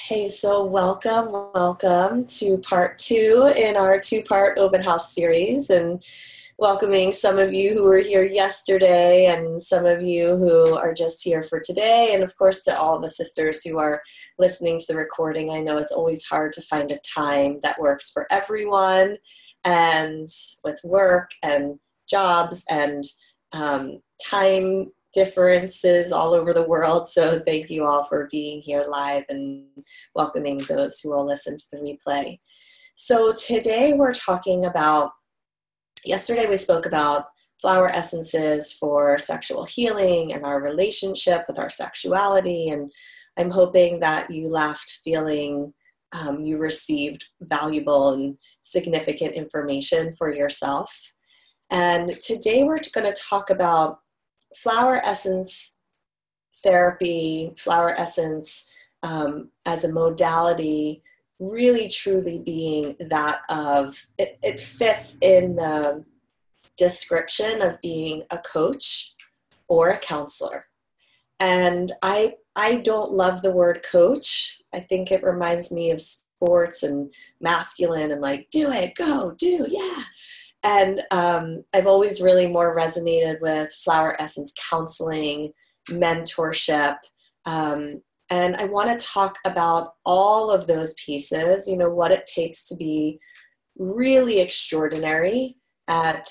Hey, so welcome to part two in our two-part open house series, and welcoming some of you who were here yesterday and some of you who are just here for today, and of course to all the sisters who are listening to the recording. I know it's always hard to find a time that works for everyone, and with work and jobs and time differences all over the world. So thank you all for being here live and welcoming those who will listen to the replay. So today we're talking about, yesterday we spoke about flower essences for sexual healing and our relationship with our sexuality. And I'm hoping that you left feeling you received valuable and significant information for yourself. And today we're going to talk about flower essence therapy, flower essence as a modality, really truly being that of, it fits in the description of being a coach or a counselor. And I don't love the word coach. I think it reminds me of sports and masculine and like, do it, go, do, yeah. And I've always really more resonated with flower essence counseling, mentorship, and I want to talk about all of those pieces, you know, what it takes to be really extraordinary at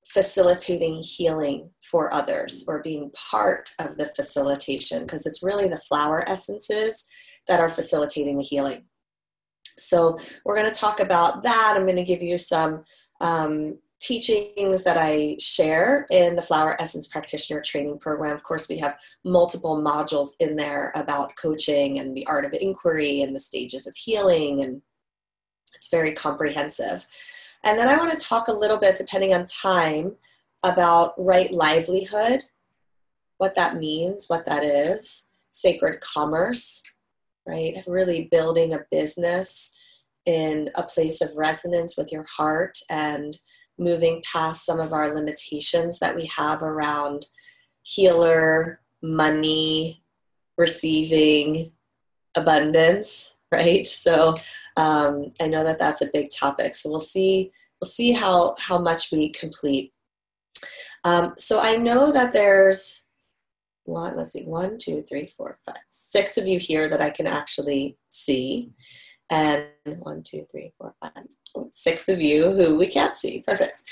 facilitating healing for others or being part of the facilitation, because it's really the flower essences that are facilitating the healing. So we're going to talk about that. I'm going to give you some teachings that I share in the Flower Essence Practitioner Training Program. Of course, we have multiple modules in there about coaching and the art of inquiry and the stages of healing, and it's very comprehensive. And then I want to talk a little bit, depending on time, about right livelihood, what that means, what that is, sacred commerce, right? Really building a business in a place of resonance with your heart and moving past some of our limitations that we have around healer, money, receiving, abundance, right? So I know that that's a big topic. So we'll see how much we complete. So I know that there's one, two, three, four, five, 6 of you here that I can actually see. And 1, 2, 3, 4, 5, 6 of you who we can't see. Perfect.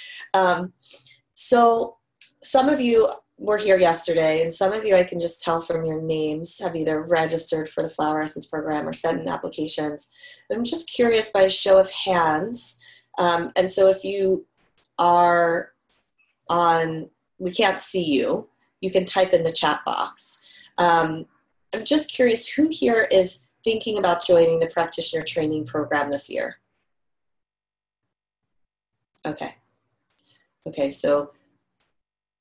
So some of you were here yesterday, and some of you I can just tell from your names have either registered for the Flower Essence Program or sent in applications. I'm just curious by a show of hands. And so if you are on, we can't see you, you can type in the chat box. I'm just curious, who here is thinking about joining the practitioner training program this year? Okay, so,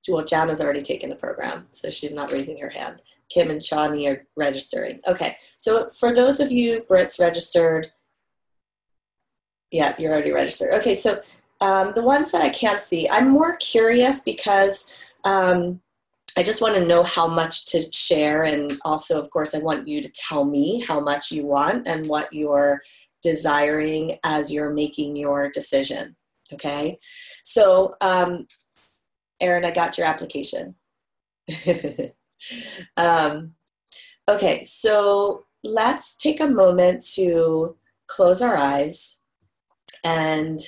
well, Jana's already taken the program, so she's not raising her hand. Kim and Chani are registering. Okay, so for those of you Brits registered, yeah, you're already registered. Okay, so the ones that I can't see, I'm more curious because I just want to know how much to share, and also, of course, I want you to tell me how much you want and what you're desiring as you're making your decision, okay? So, Erin, I got your application. Okay, so let's take a moment to close our eyes and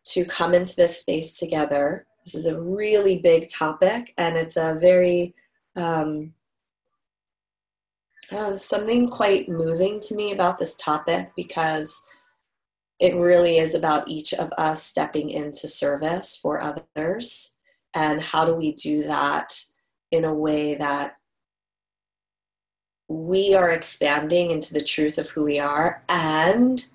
to come into this space together. This is a really big topic, and it's a very, something quite moving to me about this topic, because it really is about each of us stepping into service for others. And how do we do that in a way that we are expanding into the truth of who we are, and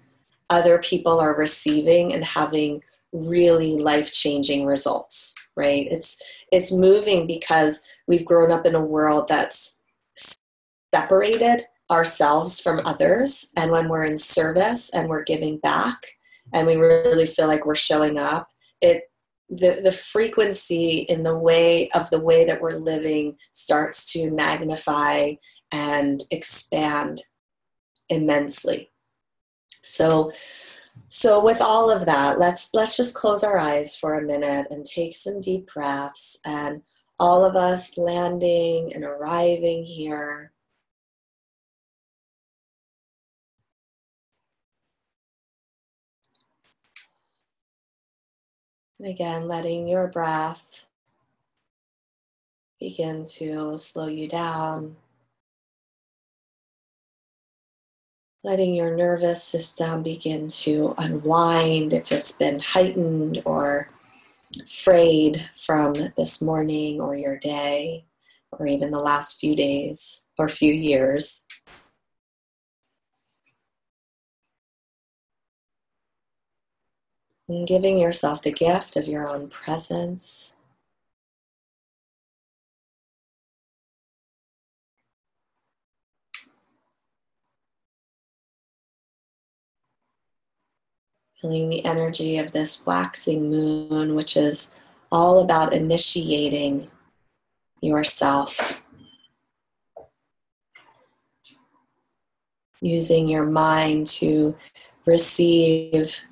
other people are receiving and having really life-changing results, right? It's moving because we've grown up in a world that's separated ourselves from others, and when we're in service and we're giving back and we really feel like we're showing up, the frequency in the way that we're living starts to magnify and expand immensely. So with all of that, let's just close our eyes for a minute and take some deep breaths, and all of us landing and arriving here. And again, letting your breath begin to slow you down. Letting your nervous system begin to unwind if it's been heightened or frayed from this morning or your day, or even the last few days or few years. And giving yourself the gift of your own presence. Feeling the energy of this waxing moon, which is all about initiating yourself. Using your mind to receive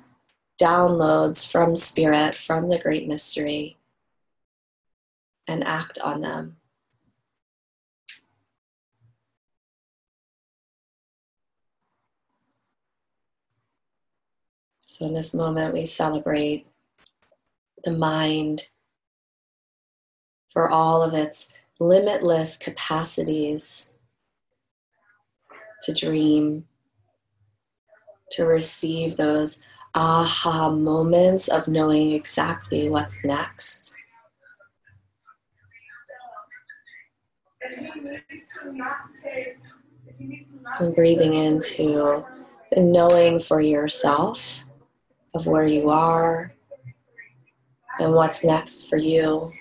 downloads from Spirit, from the Great Mystery, and act on them. So in this moment, we celebrate the mind for all of its limitless capacities to dream, to receive those aha moments of knowing exactly what's next. And breathing into the knowing for yourself of where you are and what's next for you.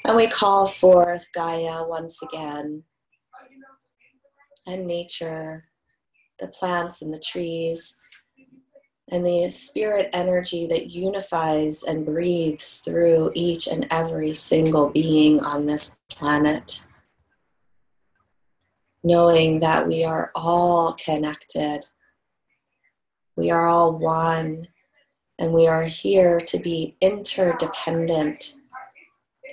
And we call forth Gaia once again, and nature, the plants and the trees, and the spirit energy that unifies and breathes through each and every single being on this planet. Knowing that we are all connected, we are all one, and we are here to be interdependent,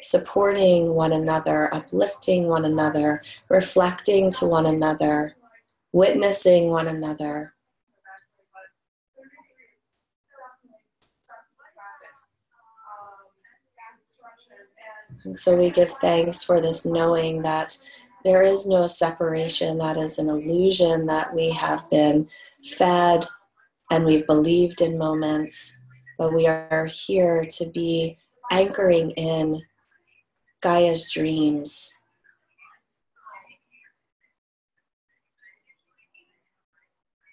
supporting one another, uplifting one another, reflecting to one another, witnessing one another. And so we give thanks for this knowing that there is no separation. That is an illusion that we have been fed and we've believed in moments, but we are here to be anchoring in Gaia's dreams.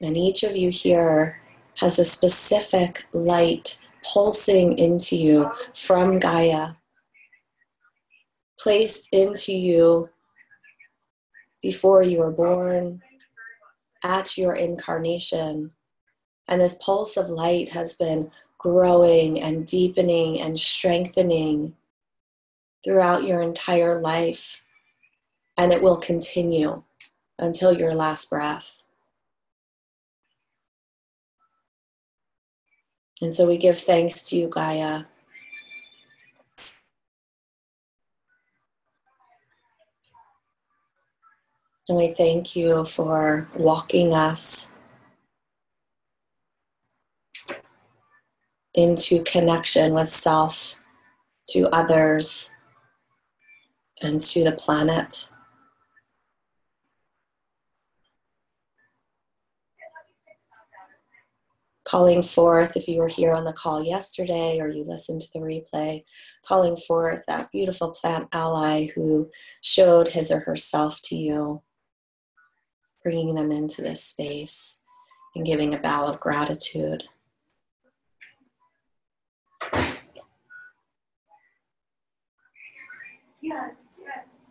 And each of you here has a specific light pulsing into you from Gaia, placed into you before you were born, at your incarnation. And this pulse of light has been growing and deepening and strengthening throughout your entire life. And it will continue until your last breath. And so we give thanks to you, Gaia. And we thank you for walking us into connection with self, to others, and to the planet. Calling forth, if you were here on the call yesterday or you listened to the replay, calling forth that beautiful plant ally who showed his or herself to you, bringing them into this space and giving a bow of gratitude. Yes, yes.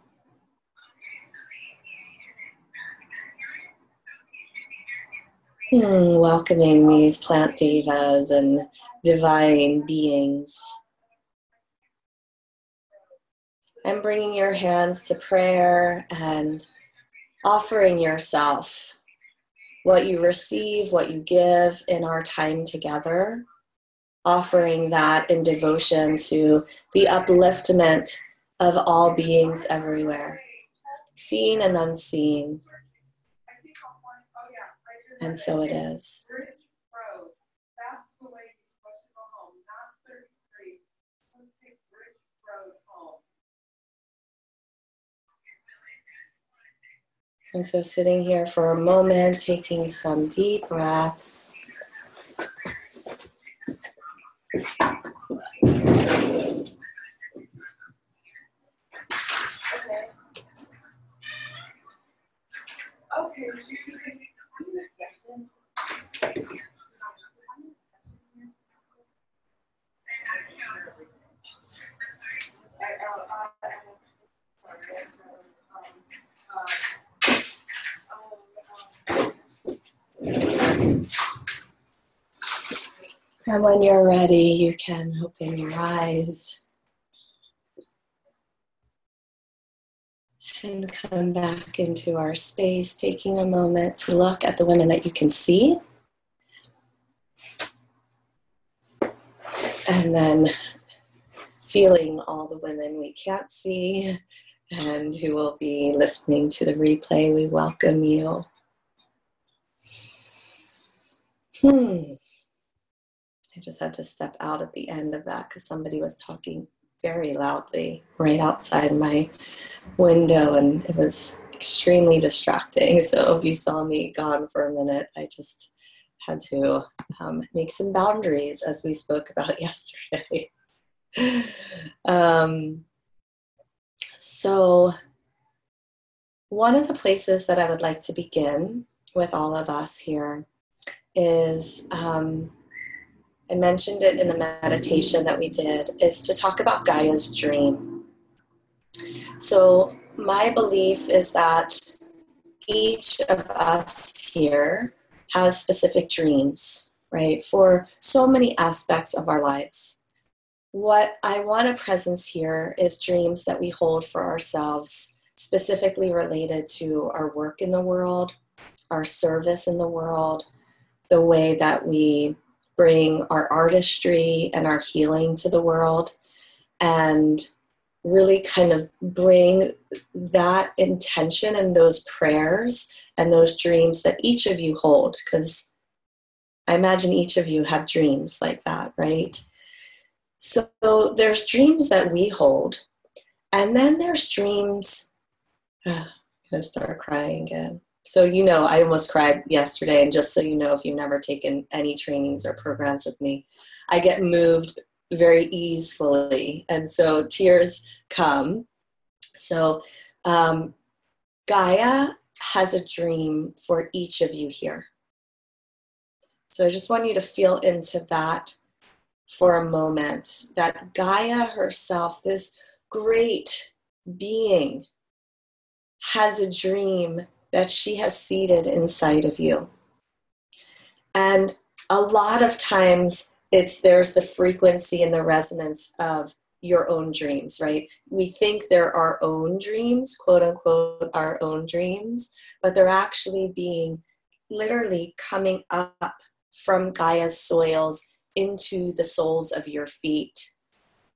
Welcoming these plant devas and divine beings. And bringing your hands to prayer and offering yourself what you receive, what you give in our time together, offering that in devotion to the upliftment of all beings everywhere, seen and unseen. And so it is. And so sitting here for a moment, taking some deep breaths. And when you're ready, you can open your eyes and come back into our space, taking a moment to look at the women that you can see. And then feeling all the women we can't see and who will be listening to the replay. We welcome you. I just had to step out at the end of that because somebody was talking very loudly right outside my window, and it was extremely distracting. So if you saw me gone for a minute, I just had to make some boundaries, as we spoke about yesterday. So one of the places that I would like to begin with all of us here is, I mentioned it in the meditation that we did, is to talk about Gaia's dream. So my belief is that each of us here has specific dreams, right, for so many aspects of our lives. What I want to presence here is dreams that we hold for ourselves, specifically related to our work in the world, our service in the world, the way that we bring our artistry and our healing to the world, and really kind of bring that intention and those prayers and those dreams that each of you hold, because I imagine each of you have dreams like that, right? So there's dreams that we hold, and then there's dreams, I'm gonna start crying again. So I almost cried yesterday, and just so you know, if you've never taken any trainings or programs with me, I get moved very easily, and so tears come. So Gaia has a dream for each of you here. So I just want you to feel into that for a moment, that Gaia herself, this great being, has a dream that she has seeded inside of you. And a lot of times there's the frequency and the resonance of your own dreams, right? We think they're our own dreams, quote unquote, our own dreams, but they're actually being literally coming up from Gaia's soils into the soles of your feet,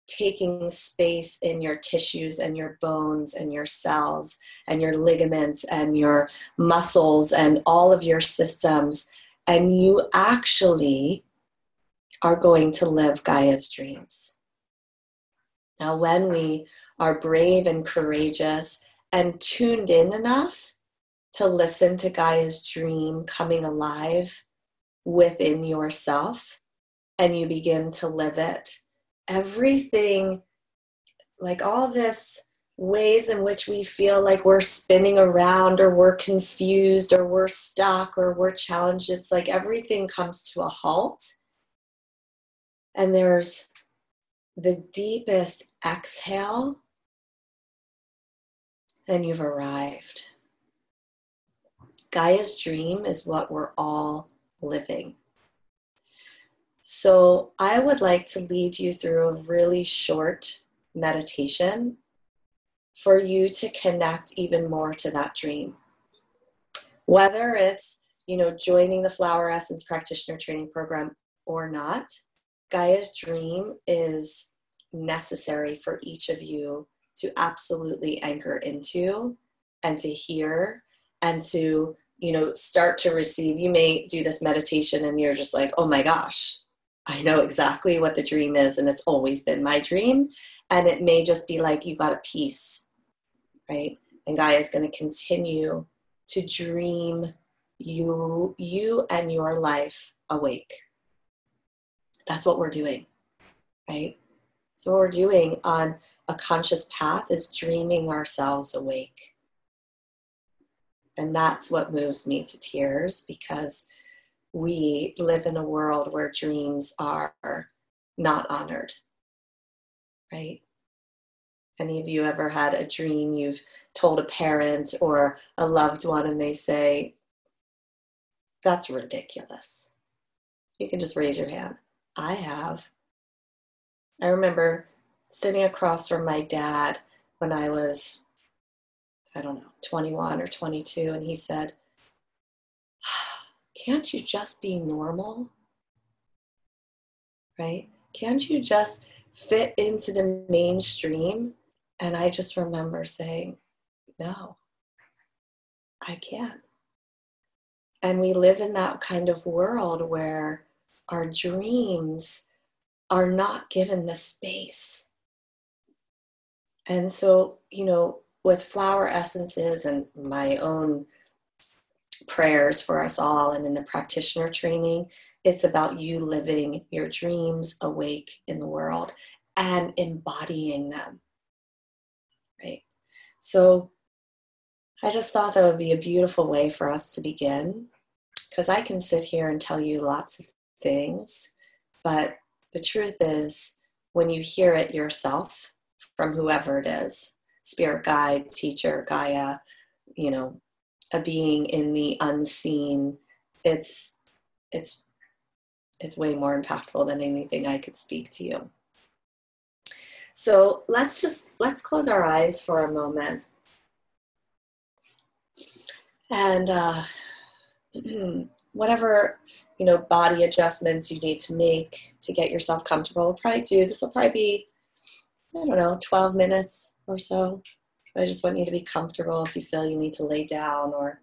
taking space in your tissues and your bones and your cells and your ligaments and your muscles and all of your systems. And you actually are going to live Gaia's dreams. Now, when we are brave and courageous and tuned in enough to listen to Gaia's dream coming alive within yourself, and you begin to live it, everything, like all this ways in which we feel like we're spinning around or we're confused or we're stuck or we're challenged, it's like everything comes to a halt. And there's the deepest exhale, and you've arrived. Gaia's dream is what we're all living. So I would like to lead you through a really short meditation for you to connect even more to that dream. Whether it's, joining the Flower Essence Practitioner Training Program or not, Gaia's dream is necessary for each of you to absolutely anchor into and to hear and to, start to receive. You may do this meditation and you're just like, oh my gosh, I know exactly what the dream is, and it's always been my dream. And it may just be like you got a piece, right? And Gaia is going to continue to dream you and your life awake. That's what we're doing, right? So what we're doing on a conscious path is dreaming ourselves awake. And that's what moves me to tears, because we live in a world where dreams are not honored, right? Any of you ever had a dream you've told a parent or a loved one and they say, that's ridiculous? You can just raise your hand. I have. I remember sitting across from my dad when I was, 21 or 22, and he said, can't you just be normal? Right? Can't you just fit into the mainstream? And I just remember saying, no, I can't. And we live in that kind of world where our dreams are not given the space. And so, with flower essences and my own prayers for us all and in the practitioner training, it's about you living your dreams awake in the world and embodying them, right? So I just thought that would be a beautiful way for us to begin, because I can sit here and tell you lots of things, but the truth is, when you hear it yourself from whoever it is, spirit guide, teacher, Gaia, a being in the unseen, it's way more impactful than anything I could speak to you. So let's close our eyes for a moment. And whatever, body adjustments you need to make to get yourself comfortable, this will probably be, 12 minutes or so. I just want you to be comfortable. If you feel you need to lay down or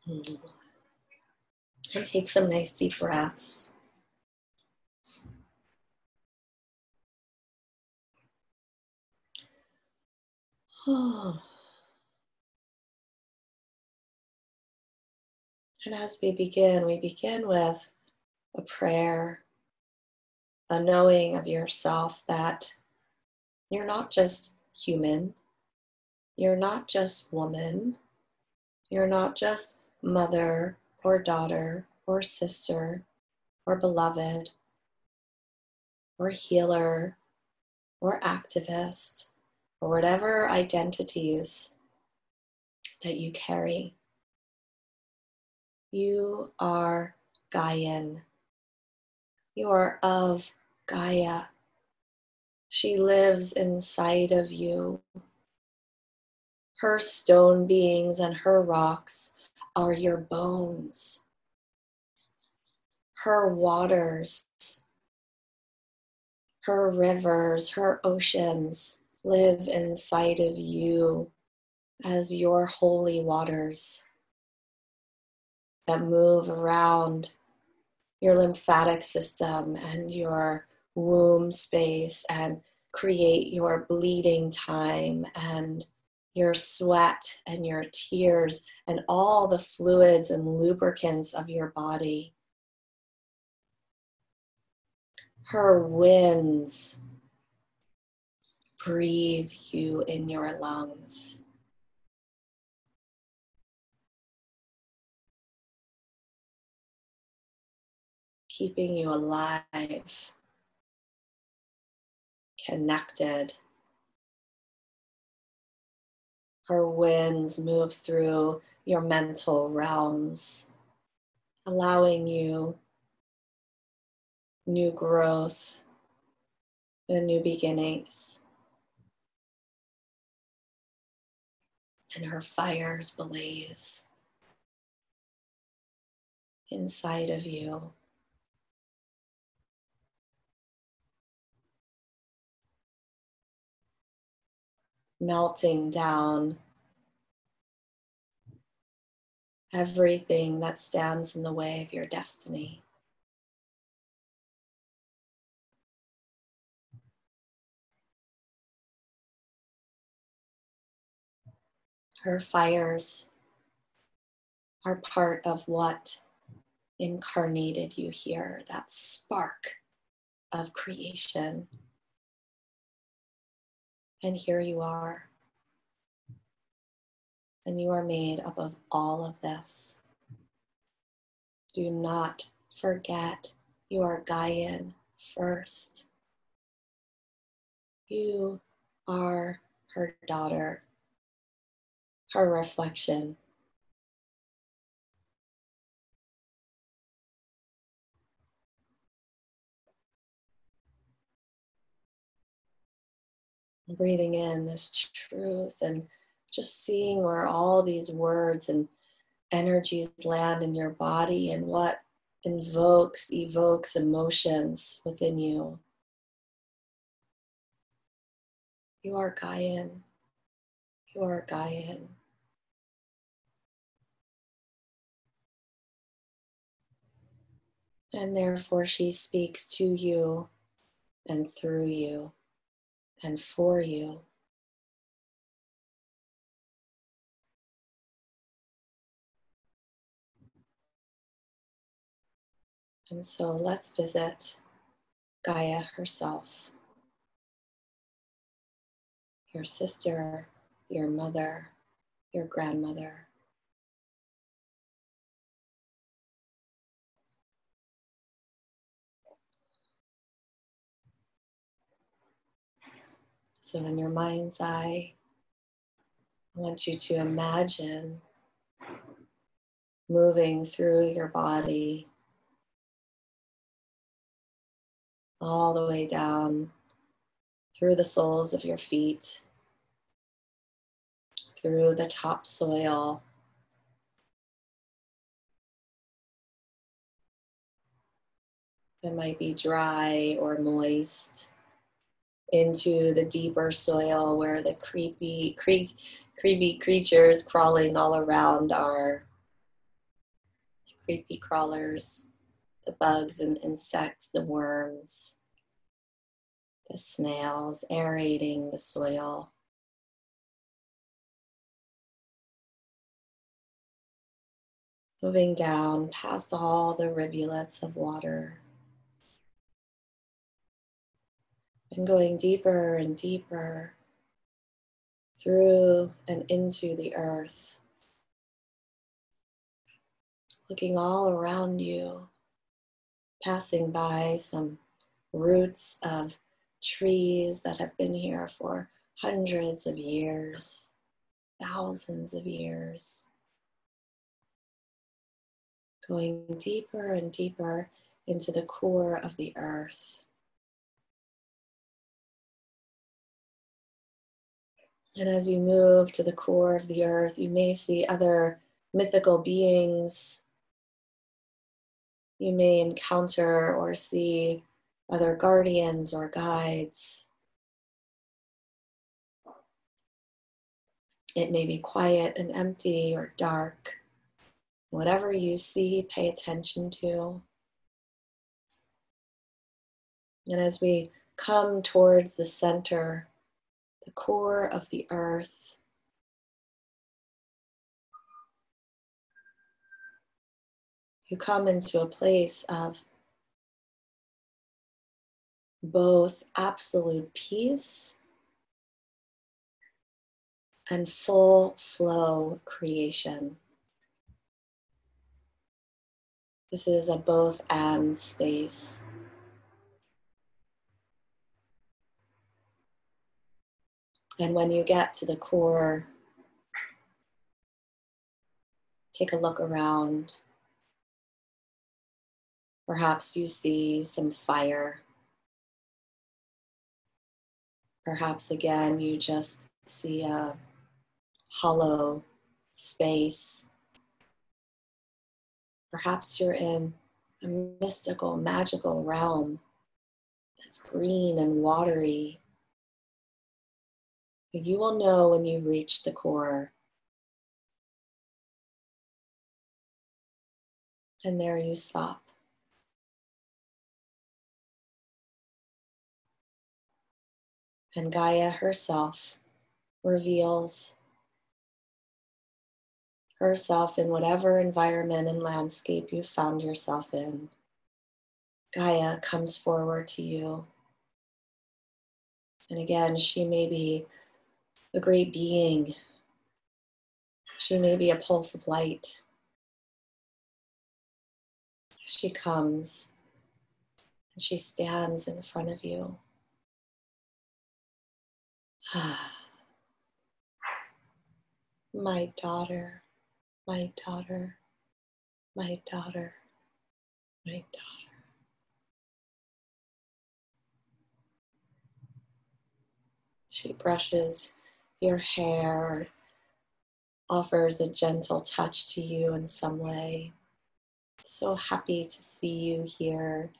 and take some nice deep breaths. And as we begin with a prayer, a knowing of yourself that you're not just human, you're not just woman, you're not just mother or daughter or sister or beloved or healer or activist or whatever identities that you carry. You are Gaian. You are of Gaia. She lives inside of you. Her stone beings and her rocks are your bones. Her waters, her rivers, her oceans live inside of you as your holy waters that move around your lymphatic system and your womb space and create your bleeding time and your sweat and your tears and all the fluids and lubricants of your body. Her winds breathe you in your lungs. Keeping you alive, connected. Her winds move through your mental realms, allowing you new growth, and new beginnings. And her fires blaze inside of you. Melting down everything that stands in the way of your destiny. Her fires are part of what incarnated you here, that spark of creation. And here you are. And you are made up of all of this. Do not forget you are Gaian first. You are her daughter, her reflection. Breathing in this truth and just seeing where all these words and energies land in your body and what evokes emotions within you. You are Gaian. You are Gaian. And therefore she speaks to you and through you and for you. And so let's visit Gaia herself, your sister, your mother, your grandmother. So in your mind's eye, I want you to imagine moving through your body all the way down through the soles of your feet, through the topsoil, that might be dry or moist, into the deeper soil where the creepy creatures crawling all around are creepy crawlers, the bugs and insects, the worms, the snails aerating the soil. Moving down past all the rivulets of water and going deeper and deeper through and into the earth, looking all around you, passing by some roots of trees that have been here for hundreds of years, thousands of years, going deeper and deeper into the core of the earth. And as you move to the core of the earth, you may see other mythical beings. You may encounter or see other guardians or guides. It may be quiet and empty or dark. Whatever you see, pay attention to. And as we come towards the center, the core of the earth, you come into a place of both absolute peace and full flow creation. This is a both and space. And when you get to the core, take a look around. Perhaps you see some fire. Perhaps again, you just see a hollow space. Perhaps you're in a mystical, magical realm that's green and watery. You will know when you reach the core. And there you stop. And Gaia herself reveals herself in whatever environment and landscape you found yourself in. Gaia comes forward to you. And again, she may be a great being. She may be a pulse of light. She comes and she stands in front of you. My daughter, my daughter, my daughter, my daughter. She brushes your hair, offers a gentle touch to you in some way. So happy to see you here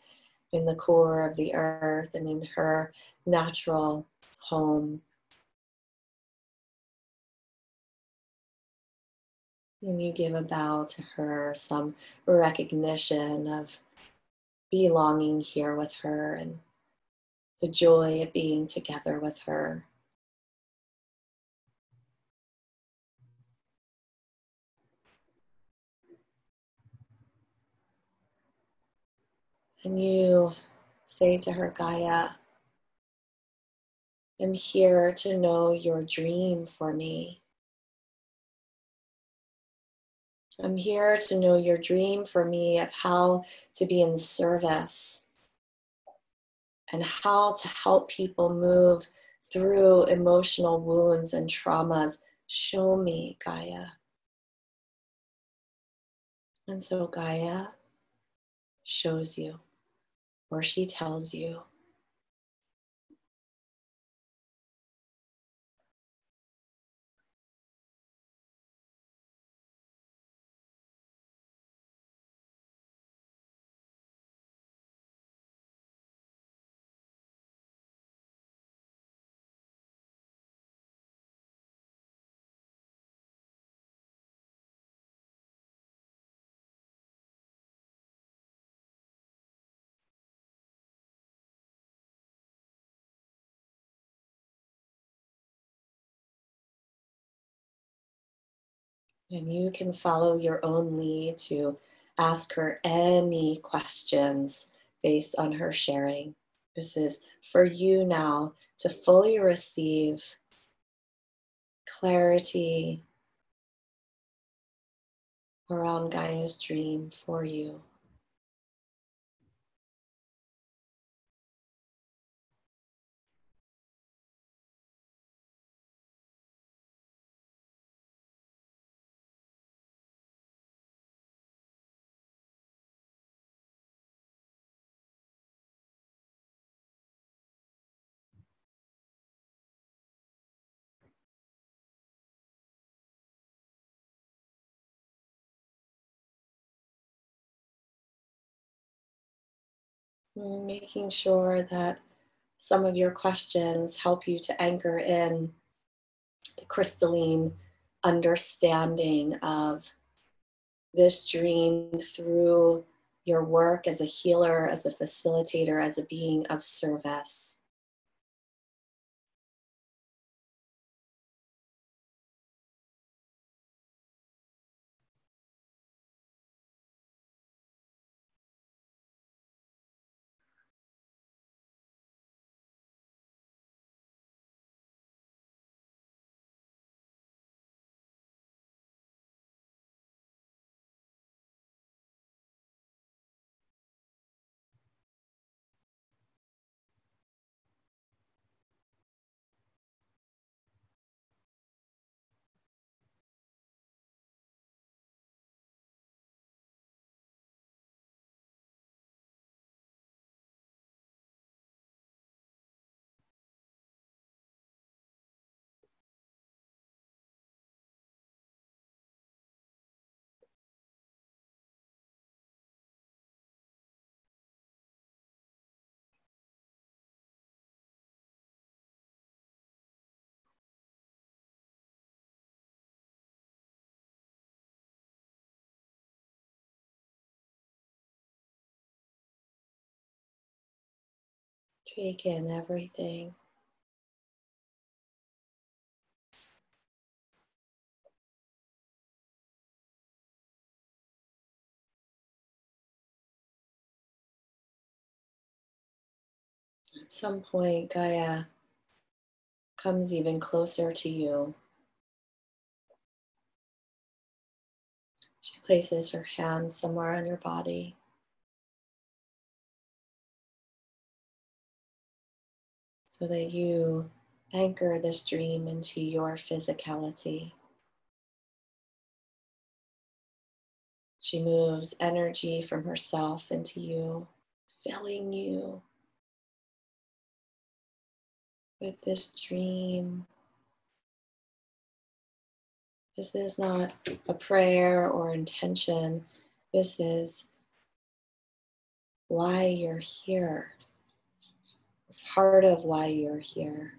in the core of the earth and in her natural home. And you give a bow to her, some recognition of belonging here with her and the joy of being together with her. And you say to her, Gaia, I'm here to know your dream for me. I'm here to know your dream for me of how to be in service and how to help people move through emotional wounds and traumas. Show me, Gaia. And so Gaia shows you, or she tells you. And you can follow your own lead to ask her any questions based on her sharing. This is for you now to fully receive clarity around Gaia's dream for you. Making sure that some of your questions help you to anchor in the crystalline understanding of this dream through your work as a healer, as a facilitator, as a being of service. Take in everything. At some point, Gaia comes even closer to you. She places her hand somewhere on your body. So that you anchor this dream into your physicality. She moves energy from herself into you, filling you with this dream. This is not a prayer or intention. This is why you're here, part of why you're here.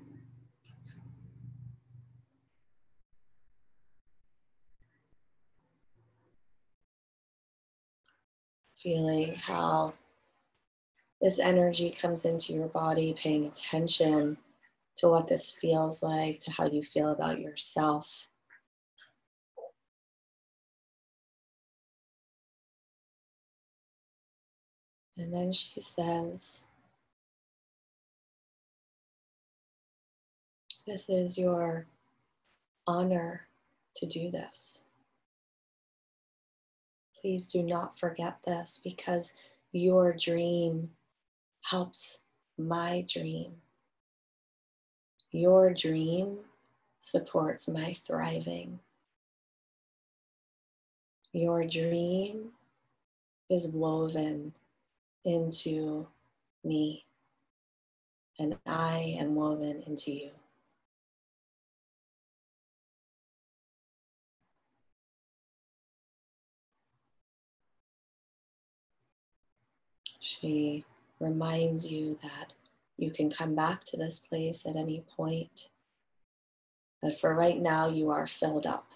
Feeling how this energy comes into your body, paying attention to what this feels like, to how you feel about yourself. And then she says, this is your honor to do this. Please do not forget this, because your dream helps my dream. Your dream supports my thriving. Your dream is woven into me, and I am woven into you. She reminds you that you can come back to this place at any point, that for right now you are filled up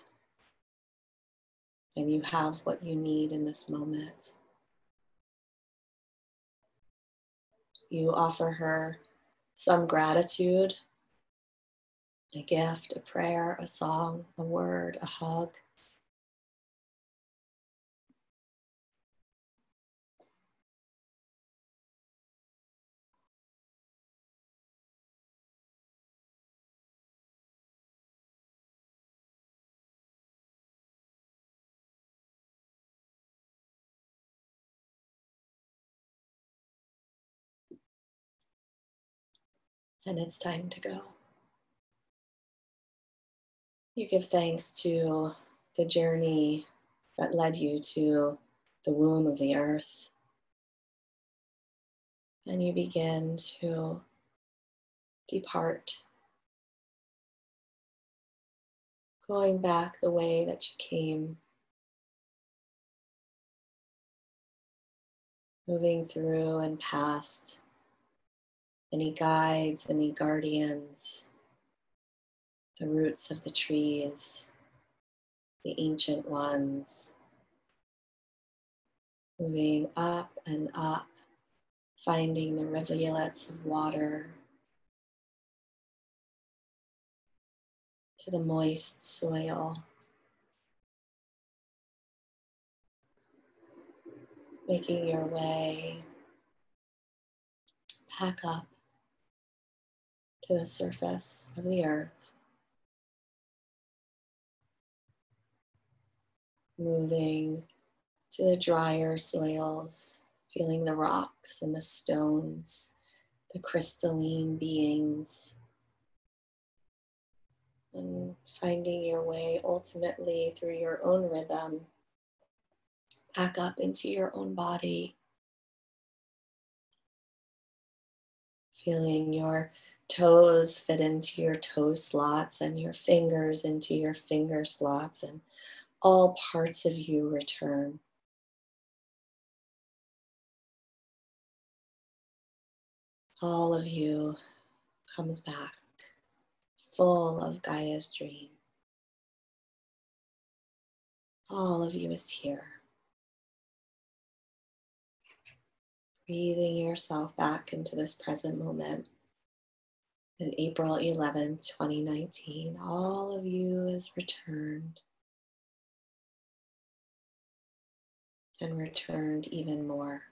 and you have what you need in this moment. You offer her some gratitude, a gift, a prayer, a song, a word, a hug. And it's time to go. You give thanks to the journey that led you to the womb of the earth. And you begin to depart, going back the way that you came, moving through and past any guides, any guardians, the roots of the trees, the ancient ones, moving up and up, finding the rivulets of water, to the moist soil, making your way back up to the surface of the earth, moving to the drier soils, feeling the rocks and the stones, the crystalline beings, and finding your way ultimately through your own rhythm back up into your own body, feeling your toes fit into your toe slots and your fingers into your finger slots, and all parts of you return. All of you comes back full of Gaia's dream. All of you is here. breathing yourself back into this present moment. On April 11th, 2019, all of you is returned and returned even more.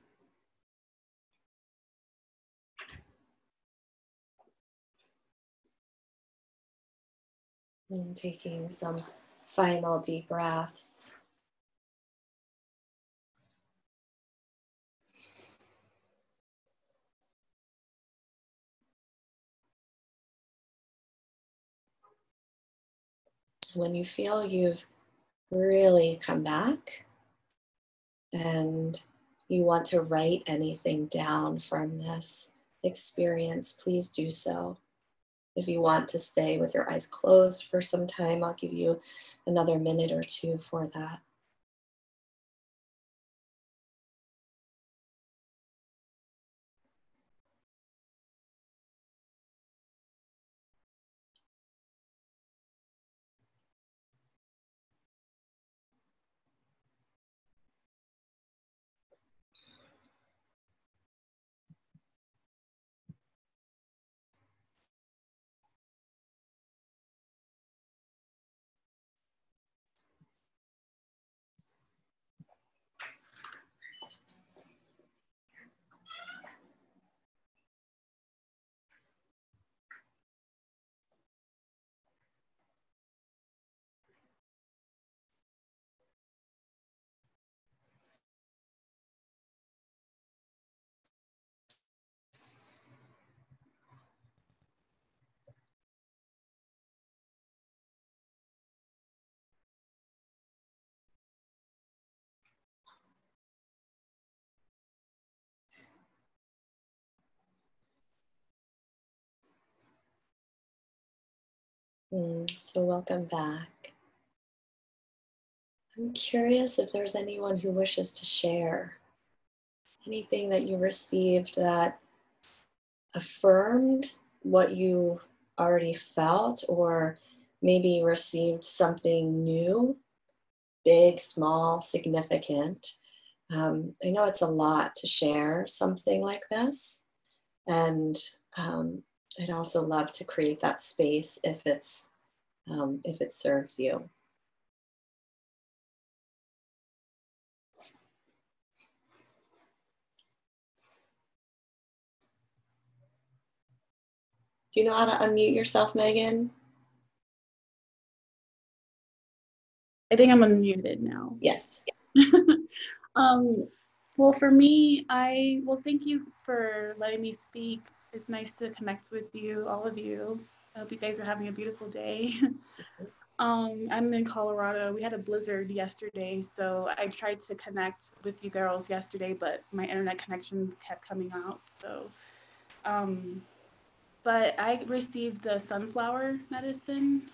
And taking some final deep breaths. When you feel you've really come back and you want to write anything down from this experience, please do so. If you want to stay with your eyes closed for some time, I'll give you another minute or two for that. So welcome back. I'm curious if there's anyone who wishes to share anything that you received that affirmed what you already felt, or maybe received something new, big, small, significant. I know it's a lot to share something like this, and I'd also love to create that space if it serves you. Do you know how to unmute yourself, Megan? I think I'm unmuted now. Yes. Well, for me, thank you for letting me speak. It's nice to connect with you, all of you. I hope you guys are having a beautiful day. I'm in Colorado. We had a blizzard yesterday, so I tried to connect with you girls yesterday, but my internet connection kept coming out. So, but I received the sunflower medicine.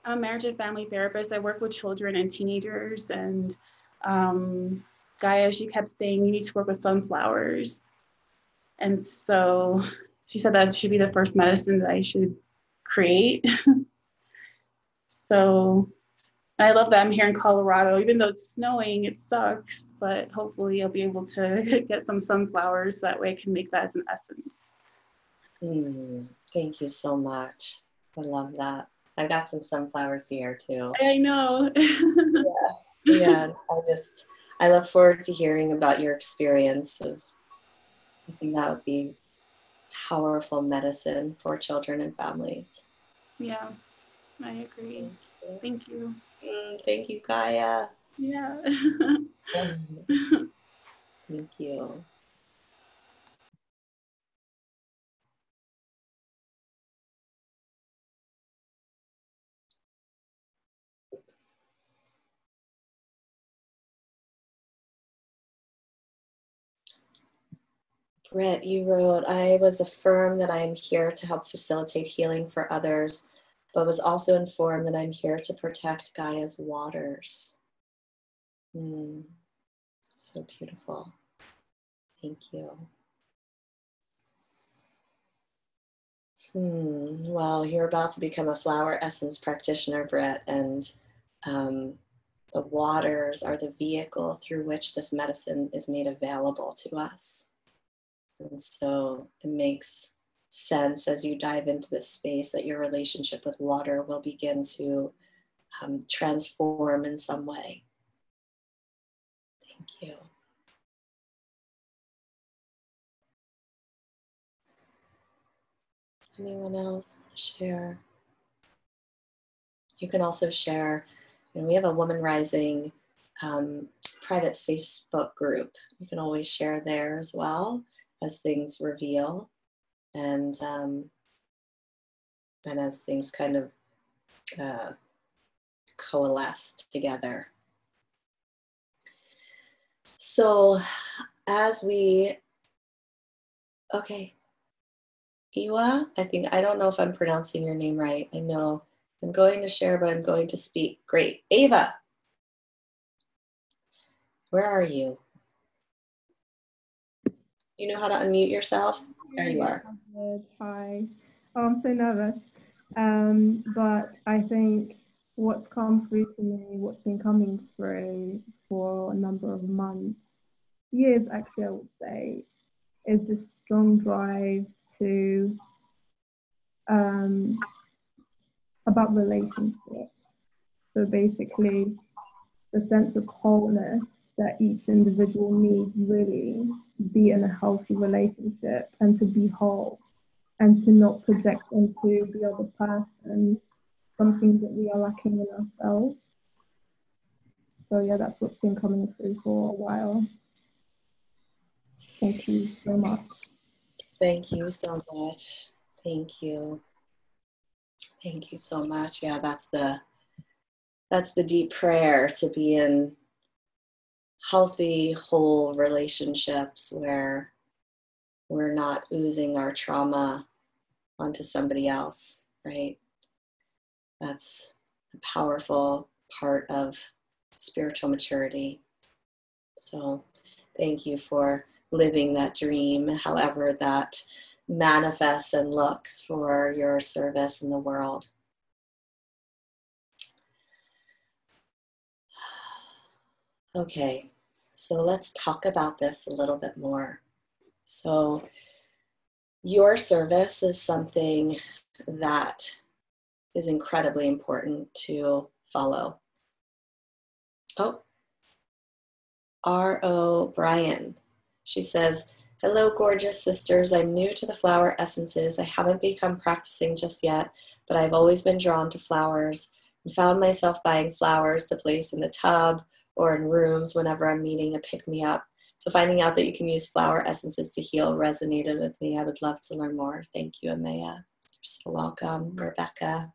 I'm a marriage and family therapist. I work with children and teenagers, and Gaia, she kept saying, you need to work with sunflowers. And so she said that should be the first medicine that I should create. So I love that I'm here in Colorado. Even though it's snowing, it sucks, but hopefully I'll be able to get some sunflowers so that way I can make that as an essence. Thank you so much. I love that. I got some sunflowers here too. I know. Yeah. I look forward to hearing about your experience of, I think that would be powerful medicine for children and families. Yeah, I agree. Thank you. Thank you, Gaia. Yeah. Thank you. Britt, you wrote, I was affirmed that I am here to help facilitate healing for others, but was also informed that I'm here to protect Gaia's waters. So beautiful. Thank you. Well, you're about to become a flower essence practitioner, Britt, and the waters are the vehicle through which this medicine is made available to us. And so it makes sense as you dive into this space that your relationship with water will begin to transform in some way. Thank you. Anyone else want to share? You can also share, we have a Woman Rising private Facebook group. You can always share there as well as things reveal and as things kind of coalesce together. So as we, okay, Iwa, I don't know if I'm pronouncing your name right. I know I'm going to share, but I'm going to speak. Great. Ava, where are you? You know how to unmute yourself? There you are. Hi. Oh, I'm so nervous. But I think what's come through to me, what's been coming through for a number of months, years actually, I would say, is this strong drive to about relationships. So basically, the sense of wholeness that each individual needs really be in a healthy relationship and to be whole and to not project into the other person something that we are lacking in ourselves. So yeah, that's what's been coming through for a while. Thank you so much. Thank you so much. Thank you. Thank you so much. Yeah, that's the deep prayer, to be in healthy, whole relationships where we're not oozing our trauma onto somebody else, right? That's a powerful part of spiritual maturity. So thank you for living that dream, however that manifests and looks for your service in the world. Okay, so let's talk about this a little bit more. So your service is something that is incredibly important to follow. Oh, R.O. Bryan. She says, hello, gorgeous sisters. I'm new to the flower essences. I haven't become practicing just yet, but I've always been drawn to flowers and found myself buying flowers to place in the tub or in rooms whenever I'm needing a pick-me-up. So finding out that you can use flower essences to heal resonated with me. I would love to learn more. Thank you, Amaya. You're so welcome, Rebecca.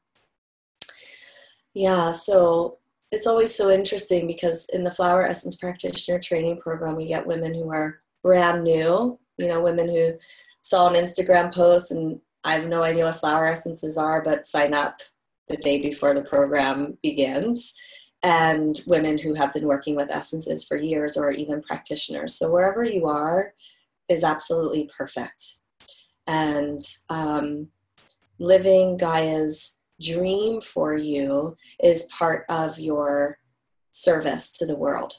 Yeah, so it's always so interesting because in the Flower Essence Practitioner Training Program, we get women who are brand new, women who saw an Instagram post and I have no idea what flower essences are, but sign up the day before the program begins. And women who have been working with essences for years or even practitioners. So wherever you are is absolutely perfect. And living Gaia's dream for you is part of your service to the world.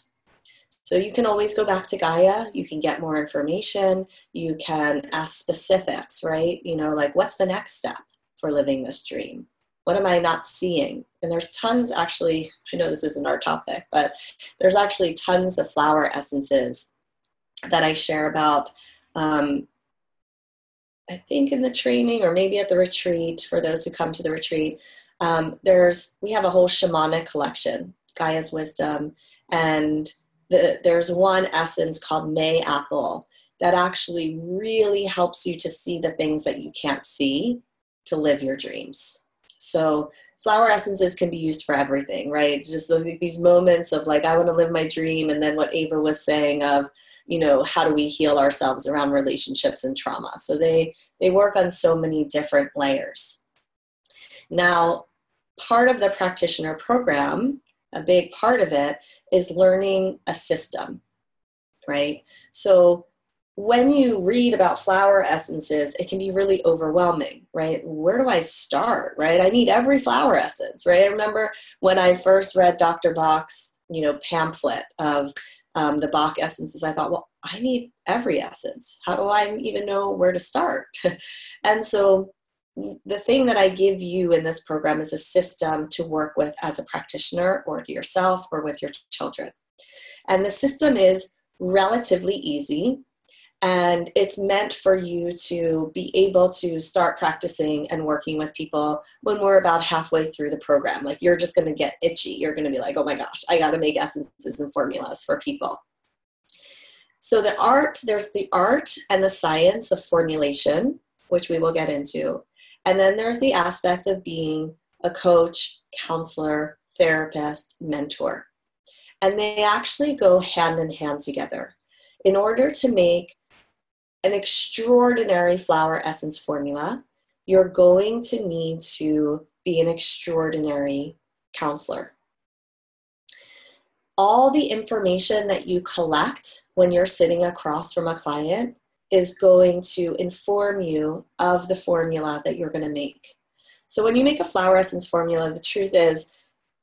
So you can always go back to Gaia. You can get more information. You can ask specifics, right? Like, what's the next step for living this dream? What am I not seeing? And there's tons, actually, I know this isn't our topic, but there's actually tons of flower essences that I share about, I think in the training or maybe at the retreat, for those who come to the retreat. We have a whole shamanic collection, Gaia's Wisdom, and there's one essence called May Apple that actually really helps you to see the things that you can't see to live your dreams. So flower essences can be used for everything, right? It's just these moments of like, I want to live my dream. And then what Ava was saying of, how do we heal ourselves around relationships and trauma? So they work on so many different layers. Now, part of the practitioner program, a big part of it, is learning a system, right? So when you read about flower essences, it can be really overwhelming, right? Where do I start, right? I need every flower essence, right? I remember when I first read Dr. Bach's, pamphlet of the Bach essences, I thought, well, I need every essence. How do I even know where to start? And so the thing that I give you in this program is a system to work with as a practitioner or yourself or with your children. And the system is relatively easy, and it's meant for you to be able to start practicing and working with people when we're about halfway through the program. Like, you're just going to get itchy. You're going to be like, oh my gosh, I got to make essences and formulas for people. So there's the art and the science of formulation, which we will get into. And then there's the aspect of being a coach, counselor, therapist, mentor. And they actually go hand in hand together. In order to make an extraordinary flower essence formula, you're going to need to be an extraordinary counselor. All the information that you collect when you're sitting across from a client is going to inform you of the formula that you're going to make. So when you make a flower essence formula, the truth is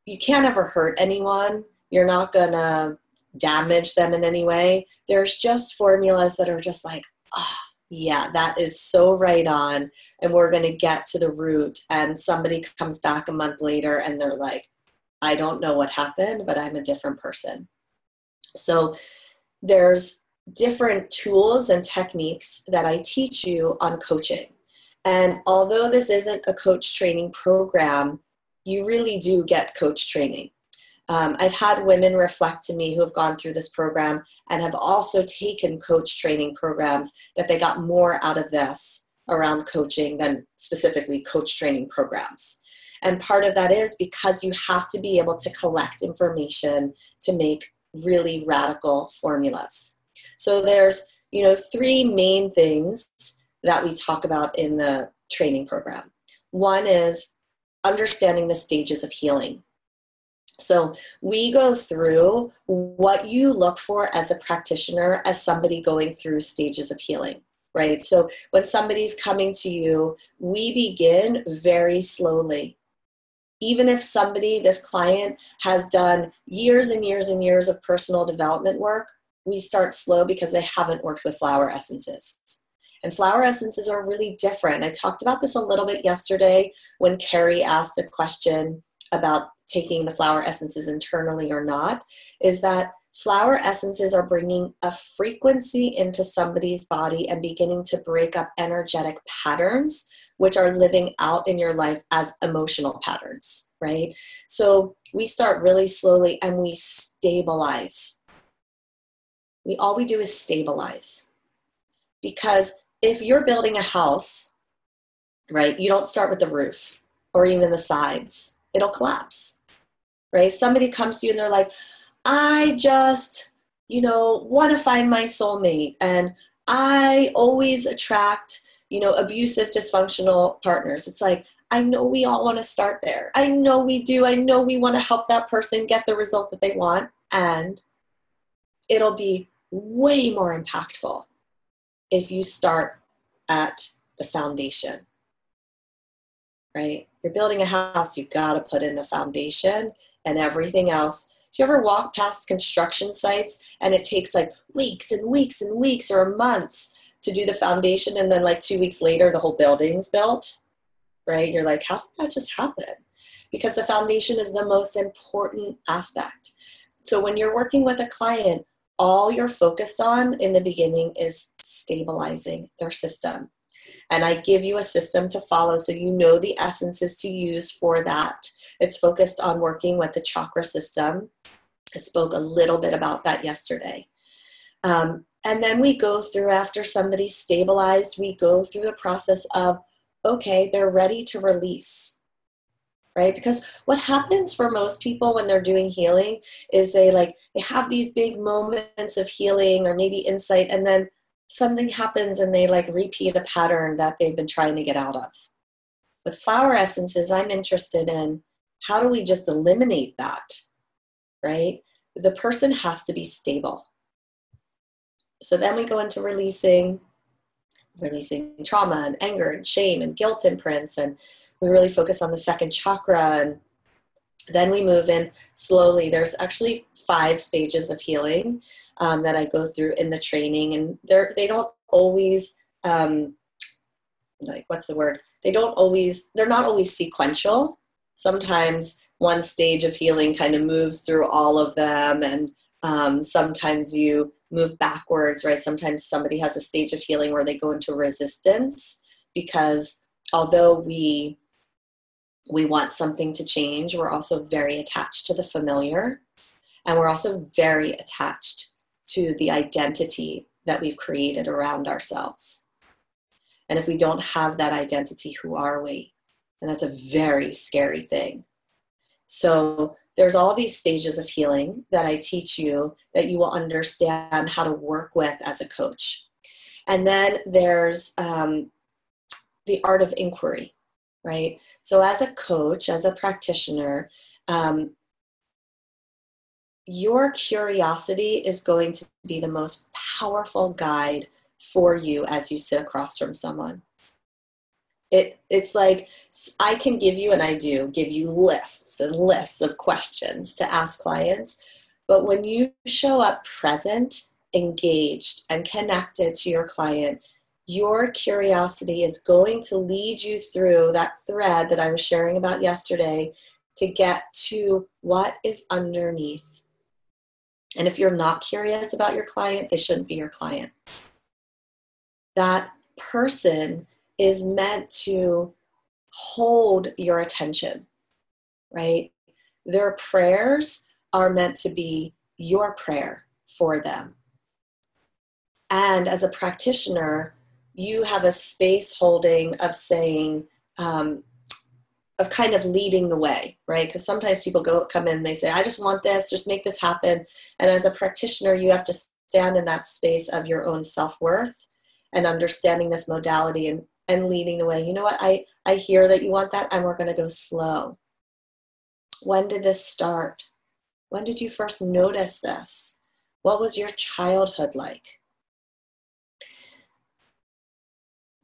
you can't ever hurt anyone. You're not going to damage them in any way. There's just formulas that are just like, oh, yeah, that is so right on. And we're going to get to the root. And somebody comes back a month later and they're like, I don't know what happened, but I'm a different person. So there's different tools and techniques that I teach you on coaching. And although this isn't a coach training program, you really do get coach training. I've had women reflect to me who have gone through this program and have also taken coach training programs that they got more out of this around coaching than specifically coach training programs. And part of that is because you have to be able to collect information to make really radical formulas. So there's, three main things that we talk about in the training program. One is understanding the stages of healing. So we go through what you look for as a practitioner, as somebody going through stages of healing, right? So when somebody's coming to you, we begin very slowly. Even if this client has done years and years and years of personal development work, we start slow because they haven't worked with flower essences. And flower essences are really different. I talked about this a little bit yesterday when Carrie asked a question about taking the flower essences internally or not, is that flower essences are bringing a frequency into somebody's body and beginning to break up energetic patterns, which are living out in your life as emotional patterns, right? So we start really slowly and we stabilize. All we do is stabilize. Because if you're building a house, right, you don't start with the roof or even the sides. It'll collapse, right? Somebody comes to you and they're like, I just, want to find my soulmate. And I always attract, abusive, dysfunctional partners. It's like, I know we all want to start there. I know we do. I know we want to help that person get the result that they want. And it'll be way more impactful if you start at the foundation, right? You're building a house, you've got to put in the foundation and everything else. Do you ever walk past construction sites and it takes like weeks and weeks and weeks or months to do the foundation, and then like 2 weeks later the whole building's built, right? You're like, how did that just happen? Because the foundation is the most important aspect. So when you're working with a client, all you're focused on in the beginning is stabilizing their system. And I give you a system to follow so you know the essences to use for that. It's focused on working with the chakra system. I spoke a little bit about that yesterday. And then we go through, after somebody's stabilized, we go through the process of, okay, they're ready to release, right? Because what happens for most people when they're doing healing is they have these big moments of healing or maybe insight, and then something happens and they repeat a pattern that they've been trying to get out of. With flower essences, I'm interested in how do we just eliminate that, right? The person has to be stable. So then we go into releasing trauma and anger and shame and guilt imprints, and we really focus on the second chakra. And Then we move in slowly. There's actually 5 stages of healing that I go through in the training, and they don't always, like, what's the word? They're not always sequential. Sometimes one stage of healing kind of moves through all of them, and sometimes you move backwards, right? Sometimes somebody has a stage of healing where they go into resistance, because although we want something to change, we're also very attached to the familiar, and we're also very attached to the identity that we've created around ourselves. And if we don't have that identity, who are we? And that's a very scary thing. So there's all these stages of healing that I teach you that you will understand how to work with as a coach. And then there's the art of inquiry, right? So as a coach, as a practitioner, your curiosity is going to be the most powerful guide for you as you sit across from someone. It's like, I can give you, and I do give you lists and lists of questions to ask clients, but when you show up present, engaged, and connected to your client, your curiosity is going to lead you through that thread that I was sharing about yesterday to get to what is underneath. And if you're not curious about your client, they shouldn't be your client. That person is meant to hold your attention, right? Their prayers are meant to be your prayer for them. And as a practitioner, you have a space holding of saying, of kind of leading the way, right? Because sometimes people come in and they say, I just want this, just make this happen. And as a practitioner, you have to stand in that space of your own self-worth and understanding this modality and leading the way. You know what, I hear that you want that, and we're gonna go slow. When did this start? When did you first notice this? What was your childhood like?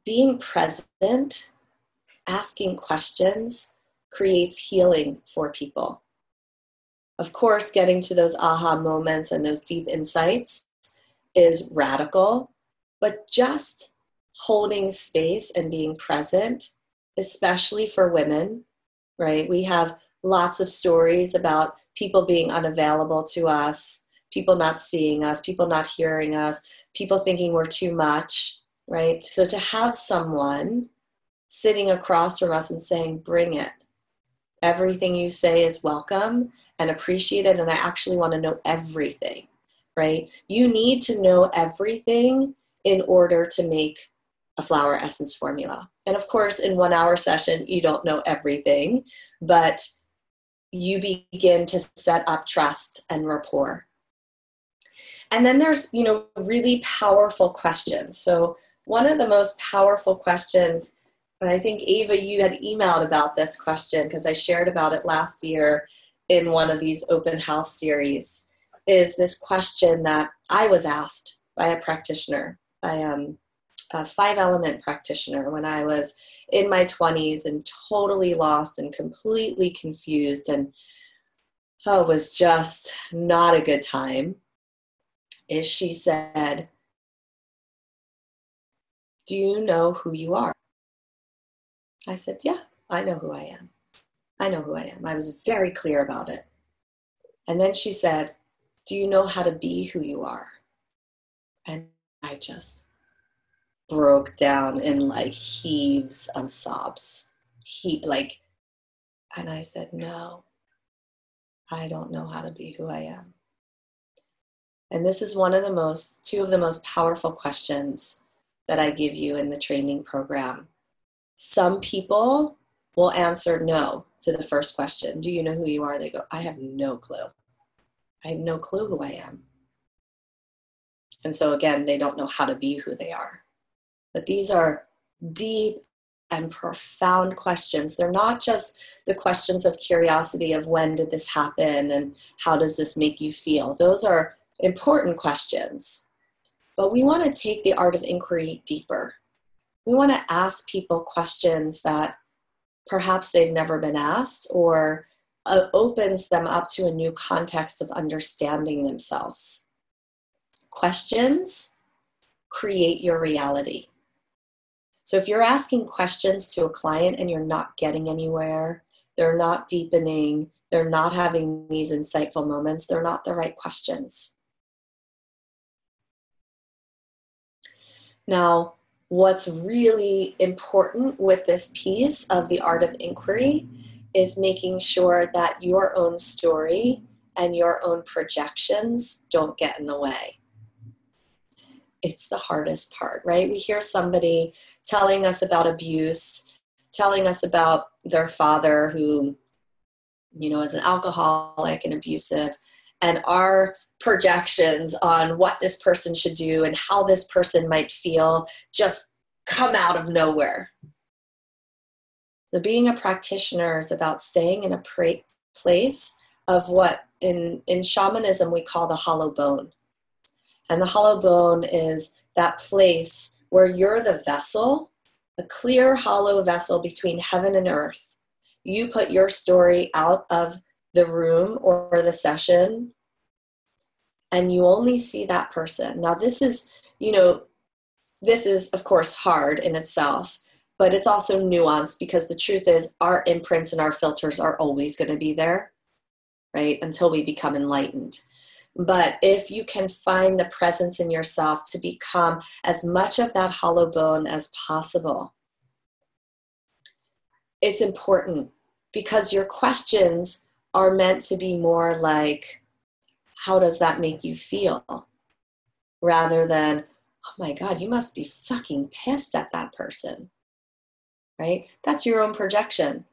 Being present, asking questions, creates healing for people. Of course, getting to those aha moments and those deep insights is radical, but just holding space and being present, especially for women, right? We have lots of stories about people being unavailable to us, people not seeing us, people not hearing us, people thinking we're too much, right? So to have someone sitting across from us and saying, bring it. Everything you say is welcome and appreciated, and I actually want to know everything, right? You need to know everything in order to make a flower essence formula. And of course, in 1 hour session, you don't know everything, but you begin to set up trust and rapport. And then there's, really powerful questions. So one of the most powerful questions, and I think, Ava, you had emailed about this question because I shared about it last year in one of these open house series, is this question that I was asked by a practitioner, by a 5-element practitioner when I was in my 20s and totally lost and completely confused, and it was just not a good time. Is she said, do you know who you are? I said, yeah, I know who I am. I know who I am. I was very clear about it. And then she said, do you know how to be who you are? And I just broke down in like heaves of sobs. And I said, no, I don't know how to be who I am. And this is two of the most powerful questions that I give you in the training program. Some people will answer no to the first question. Do you know who you are? They go, I have no clue. I have no clue who I am. And so again, they don't know how to be who they are. But these are deep and profound questions. They're not just the questions of curiosity of when did this happen and how does this make you feel. Those are important questions. But we want to take the art of inquiry deeper. We want to ask people questions that perhaps they've never been asked, or opens them up to a new context of understanding themselves. Questions create your reality. So if you're asking questions to a client and you're not getting anywhere, they're not deepening, they're not having these insightful moments, they're not the right questions. Now, what's really important with this piece of the art of inquiry is making sure that your own story and your own projections don't get in the way. It's the hardest part, right? We hear somebody telling us about abuse, telling us about their father who, is an alcoholic and abusive, and our projections on what this person should do and how this person might feel just come out of nowhere. So being a practitioner is about staying in a place of what in shamanism we call the hollow bone. And the hollow bone is that place where you're the vessel, a clear hollow vessel between heaven and earth. You put your story out of the room or the session, and you only see that person. Now this is of course hard in itself, but it's also nuanced because the truth is our imprints and our filters are always going to be there, right? Until we become enlightened. But if you can find the presence in yourself to become as much of that hollow bone as possible, it's important because your questions are meant to be more like, how does that make you feel? Rather than, oh my God, you must be fucking pissed at that person, right? That's your own projection.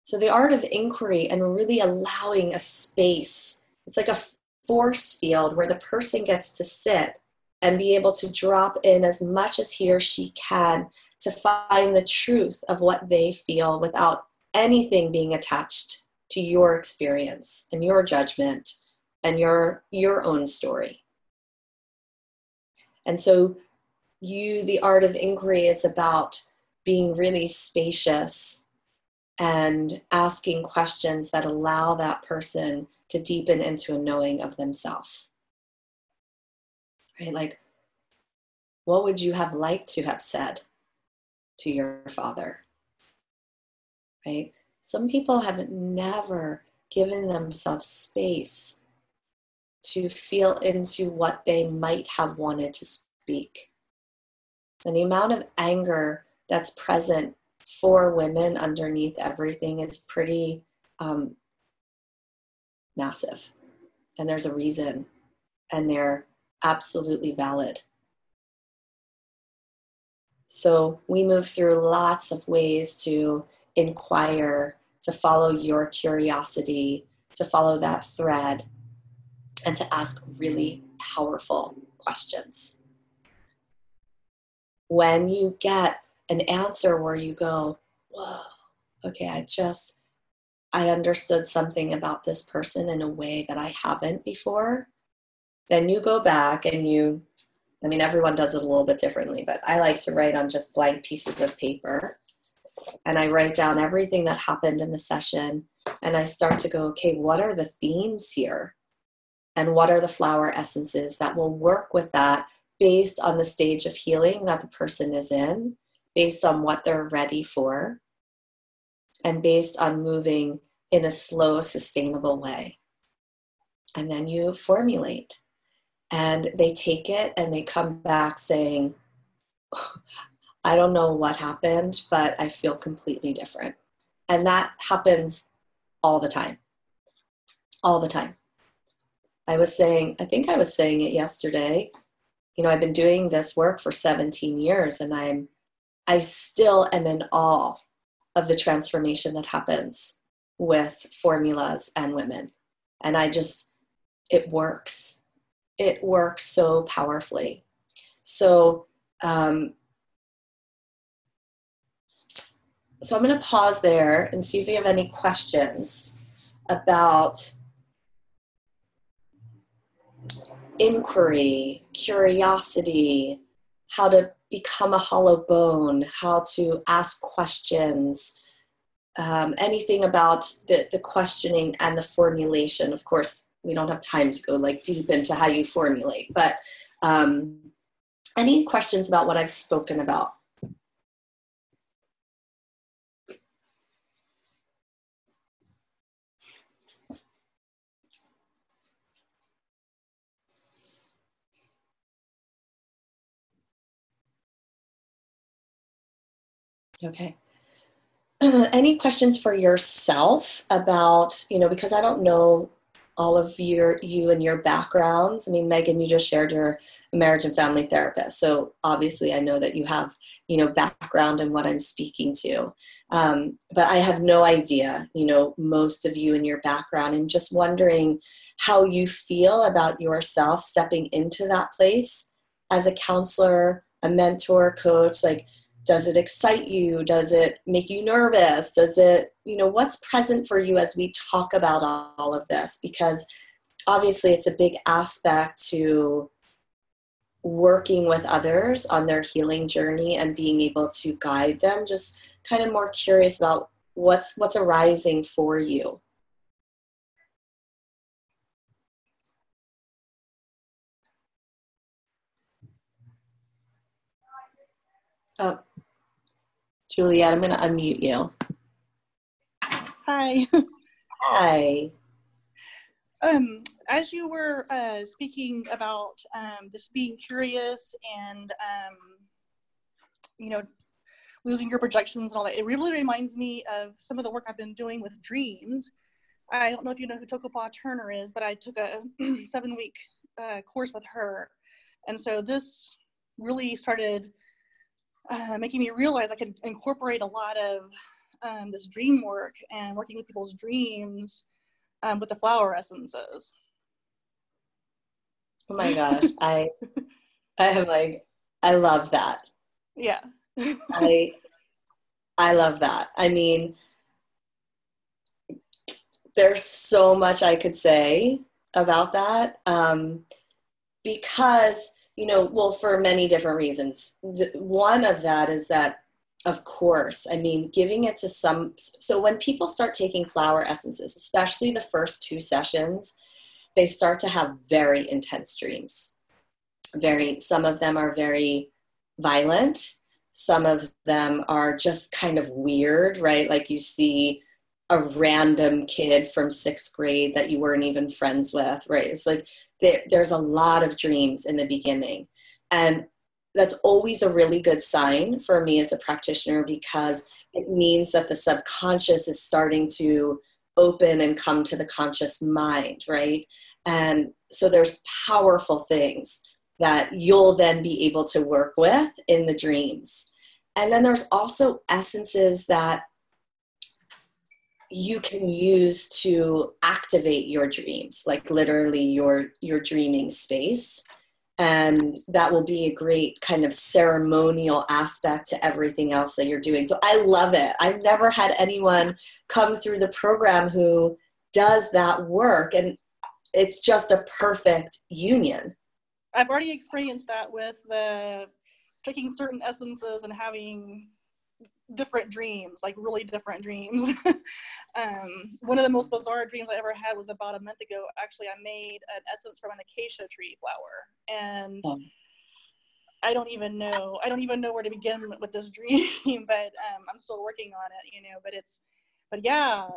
So the art of inquiry and really allowing a space, it's like a force field where the person gets to sit and be able to drop in as much as he or she can to find the truth of what they feel without anything being attached to your experience and your judgment and your own story. And so the art of inquiry is about being really spacious and asking questions that allow that person to deepen into a knowing of themselves. Right? Like, what would you have liked to have said to your father? Right? Some people have never given themselves space to feel into what they might have wanted to speak. And the amount of anger that's present for women underneath everything is pretty massive. And there's a reason, and they're absolutely valid. So we move through lots of ways to inquire, to follow your curiosity, to follow that thread, and to ask really powerful questions. When you get an answer where you go, whoa, okay, I understood something about this person in a way that I haven't before, then you go back and everyone does it a little bit differently, but I like to write on just blank pieces of paper. And I write down everything that happened in the session. And I start to go, okay, what are the themes here? And what are the flower essences that will work with that based on the stage of healing that the person is in, based on what they're ready for, and based on moving in a slow, sustainable way. And then you formulate. And they take it and they come back saying, I don't know what happened, but I feel completely different. And that happens all the time. All the time. I think I was saying it yesterday. I've been doing this work for 17 years and I still am in awe of the transformation that happens with formulas and women. And it works. It works so powerfully. So I'm going to pause there and see if you have any questions about inquiry, curiosity, how to become a hollow bone, how to ask questions, anything about the questioning and the formulation. Of course, we don't have time to go like deep into how you formulate, but any questions about what I've spoken about? Okay. Any questions for yourself about, because I don't know all of you and your backgrounds. I mean, Megan, you just shared your marriage and family therapist. So obviously I know that you have, background in what I'm speaking to. But I have no idea, most of you and your background, and just wondering how you feel about yourself stepping into that place as a counselor, a mentor, coach. Like, does it excite you? Does it make you nervous? Does it, what's present for you as we talk about all of this? Because obviously it's a big aspect to working with others on their healing journey and being able to guide them. Just kind of more curious about what's arising for you. Oh, Juliet, I'm going to unmute you. Hi. Hi. As you were speaking about this being curious and, losing your projections and all that, it really reminds me of some of the work I've been doing with dreams. I don't know if you know who Tokopa Turner is, but I took a 7-week course with her. And so this really started making me realize I could incorporate a lot of this dream work and working with people's dreams with the flower essences. Oh my gosh, I am like, I love that. Yeah. I love that. I mean, there's so much I could say about that because, well, for many different reasons. One of that is that, of course, I mean, giving it to so when people start taking flower essences, especially the first 2 sessions, they start to have very intense dreams. Some of them are very violent. Some of them are just kind of weird, right? Like you see a random kid from 6th grade that you weren't even friends with, right? It's like there's a lot of dreams in the beginning. And that's always a really good sign for me as a practitioner, because it means that the subconscious is starting to open and come to the conscious mind, right? And so there's powerful things that you'll then be able to work with in the dreams. And then there's also essences that you can use to activate your dreams, like literally your dreaming space. And that will be a great kind of ceremonial aspect to everything else that you're doing. So I love it. I've never had anyone come through the program who does that work. And it's just a perfect union. I've already experienced that with taking certain essences and having different dreams, like really different dreams. One of the most bizarre dreams I ever had was about a month ago. Actually, I made an essence from an acacia tree flower, and I don't even know where to begin with this dream, but I'm still working on it, but yeah,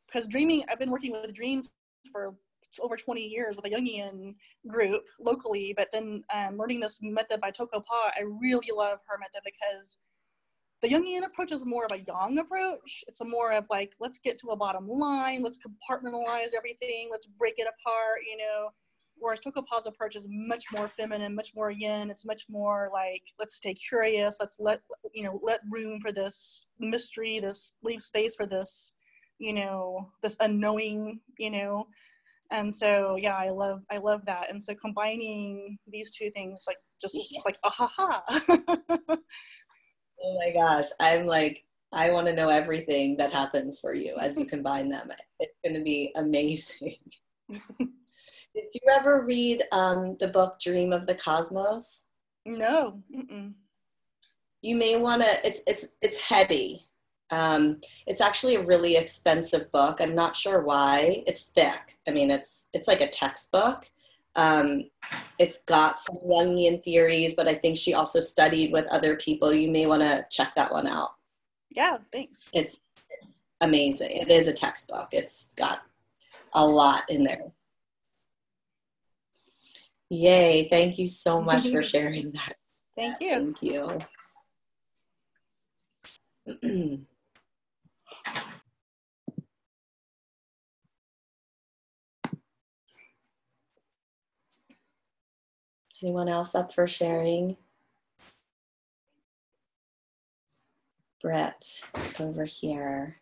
because dreaming, I've been working with dreams for over 20 years with a Jungian group locally, but then learning this method by Toko Pa, I really love her method, because the Jungian approach is more of a yang approach. It's a more of like, let's get to a bottom line, let's compartmentalize everything, let's break it apart, whereas Toko Pa's approach is much more feminine, much more yin. It's much more like, let's stay curious, let's let room for this mystery, leave space for this, this unknowing, and so yeah, I love that. And so combining these two things, like just like ha. Oh my gosh, I'm like, I want to know everything that happens for you as you combine them. It's going to be amazing. Did you ever read the book Dream of the Cosmos? No. Mm-mm. You may want to. It's heady. It's actually a really expensive book. I'm not sure why. It's thick. I mean, it's like a textbook. It's got some Jungian theories, but I think she also studied with other people. You may want to check that one out. Yeah, thanks. It's amazing. It is a textbook. It's got a lot in there. Yay. Thank you so much for sharing that. Thank you. Thank you. Anyone else up for sharing? Brett, over here.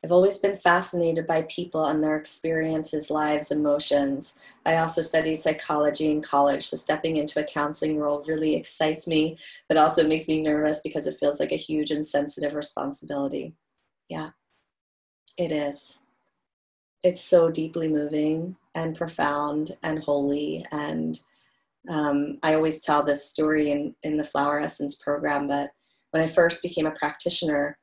I've always been fascinated by people and their experiences, lives, emotions. I also studied psychology in college, so stepping into a counseling role really excites me, but also makes me nervous because it feels like a huge and sensitive responsibility. Yeah, it is. It's so deeply moving and profound and holy. And I always tell this story in the Flower Essence program, but when I first became a practitioner,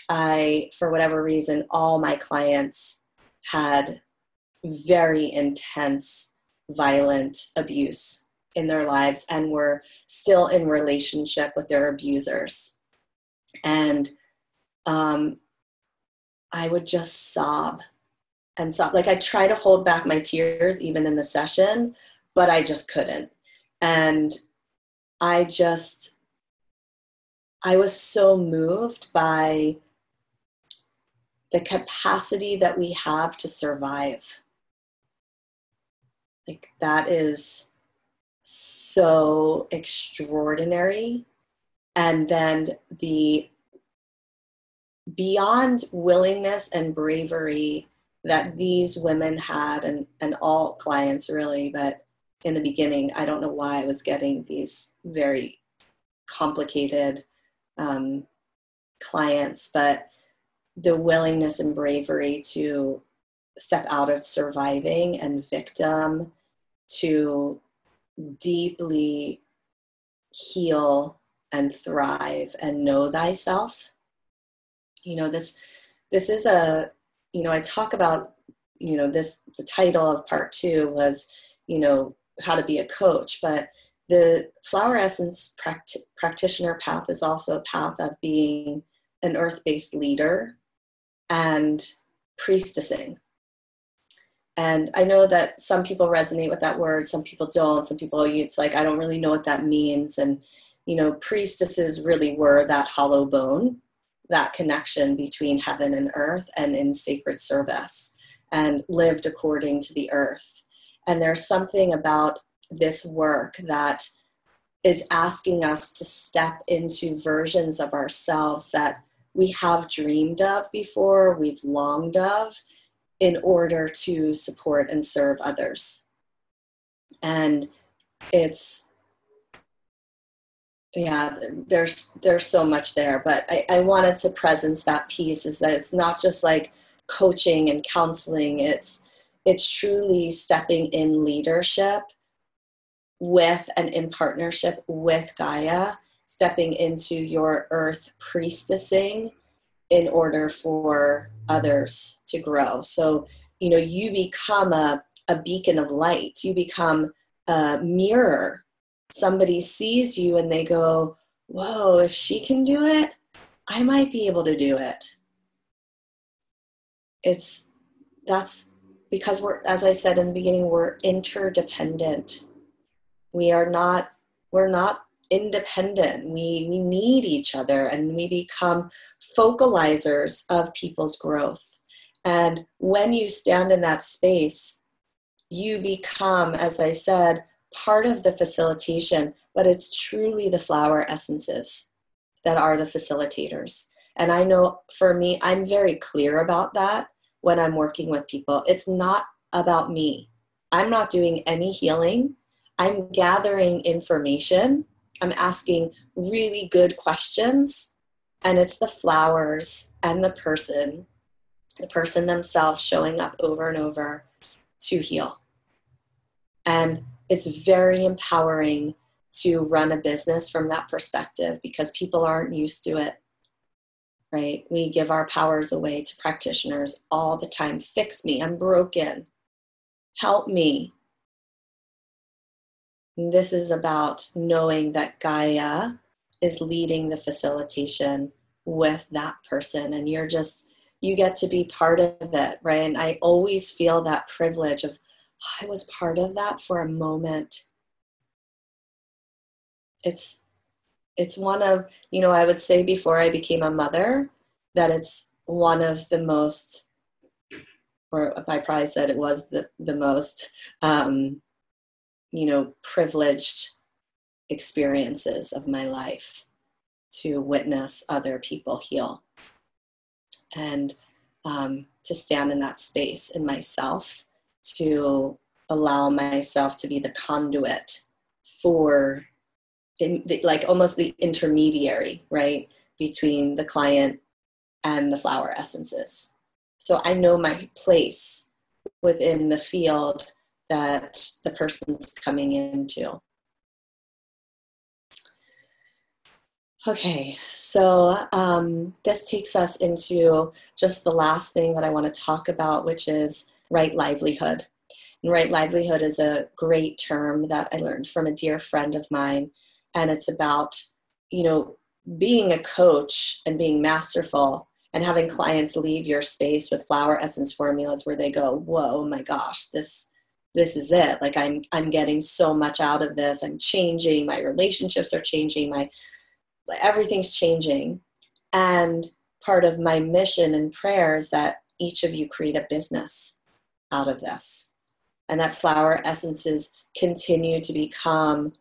for whatever reason, all my clients had very intense, violent abuse in their lives and were still in relationship with their abusers. And I would just sob and sob. Like I try to hold back my tears even in the session, but I just couldn't. And I was so moved by the capacity that we have to survive. Like that is so extraordinary. And then the beyond willingness and bravery that these women had, and all clients really, but in the beginning, I don't know why I was getting these very complicated clients, but the willingness and bravery to step out of surviving and victim to deeply heal and thrive and know thyself. You know, this is I talk about, the title of part 2 was, how to be a coach, but the Flower Essence practitioner path is also a path of being an earth-based leader and priestessing. And I know that some people resonate with that word, some people don't, some people, it's like, I don't really know what that means. And, priestesses really were that hollow bone, that connection between heaven and earth and in sacred service, and lived according to the earth. And there's something about this work that is asking us to step into versions of ourselves that we have dreamed of before, we've longed of, in order to support and serve others. And it's, there's so much there, but I wanted to presence that piece, is that it's not just like coaching and counseling, it's truly stepping in leadership with and in partnership with Gaia, stepping into your earth priestessing in order for others to grow. So, you become a beacon of light, you become a mirror. Somebody sees you and they go, whoa, if she can do it, I might be able to do it. That's because we're, as I said in the beginning, we're interdependent. We're not independent. We need each other, and we become focalizers of people's growth. And when you stand in that space, you become, as I said, part of the facilitation, but it's truly the flower essences that are the facilitators. And I know for me, I'm very clear about that when I'm working with people. It's not about me. I'm not doing any healing. I'm gathering information. I'm asking really good questions. And it's the flowers and the person themselves showing up over and over to heal. And it's very empowering to run a business from that perspective, because people aren't used to it, right? We give our powers away to practitioners all the time. Fix me, I'm broken. Help me. And this is about knowing that Gaia is leading the facilitation with that person, and you get to be part of it, right? And I always feel that privilege of, I was part of that for a moment. It's one of, I would say before I became a mother, that it's one of the most, or I probably said it was the most, privileged experiences of my life, to witness other people heal, and to stand in that space in myself, to allow myself to be the conduit for, like almost the intermediary, right, between the client and the flower essences. So I know my place within the field that the person's coming into. Okay, so this takes us into just the last thing that I want to talk about, which is right livelihood. And right livelihood is a great term that I learned from a dear friend of mine. And it's about, being a coach and being masterful and having clients leave your space with flower essence formulas where they go, whoa, my gosh, this is it. Like I'm getting so much out of this. I'm changing. My relationships are changing. Everything's changing. And part of my mission and prayer is that each of you create a business out of this, and that flower essences continue to become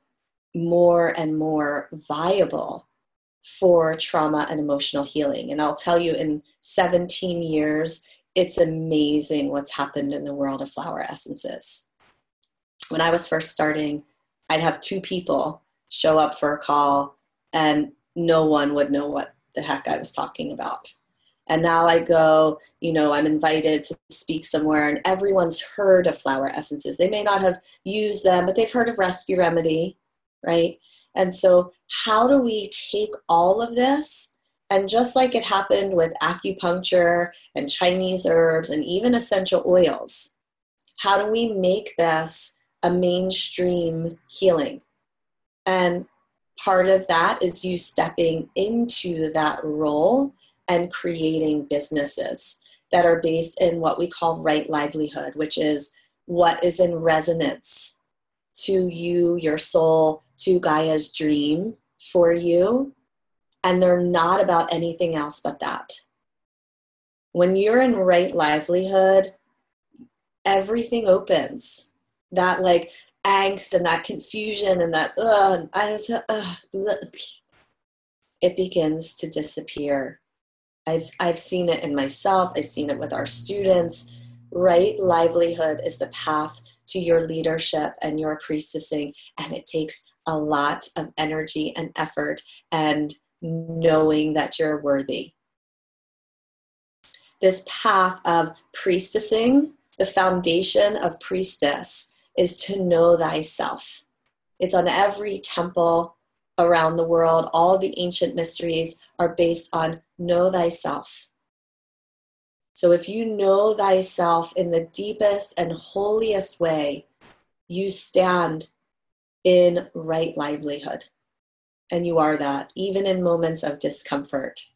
more and more viable for trauma and emotional healing. And I'll tell you, in 17 years, it's amazing what's happened in the world of flower essences. When I was first starting, I'd have 2 people show up for a call and no one would know what the heck I was talking about. And now I go, I'm invited to speak somewhere, and everyone's heard of flower essences. They may not have used them, but they've heard of Rescue Remedy, right? And so how do we take all of this, and just like it happened with acupuncture and Chinese herbs and even essential oils, how do we make this a mainstream healing? And part of that is you stepping into that role and creating businesses that are based in what we call right livelihood, which is what is in resonance to you, your soul, to Gaia's dream for you. And they're not about anything else but that. When you're in right livelihood, everything opens. That like angst and that confusion and that it begins to disappear. I've seen it in myself. I've seen it with our students. Right livelihood is the path to your leadership and your priestessing, and it takes a lot of energy and effort and knowing that you're worthy. This path of priestessing, the foundation of priestess, is to know thyself. It's on every temple around the world. All the ancient mysteries are based on know thyself. So if you know thyself in the deepest and holiest way, you stand in right livelihood. And you are that, even in moments of discomfort.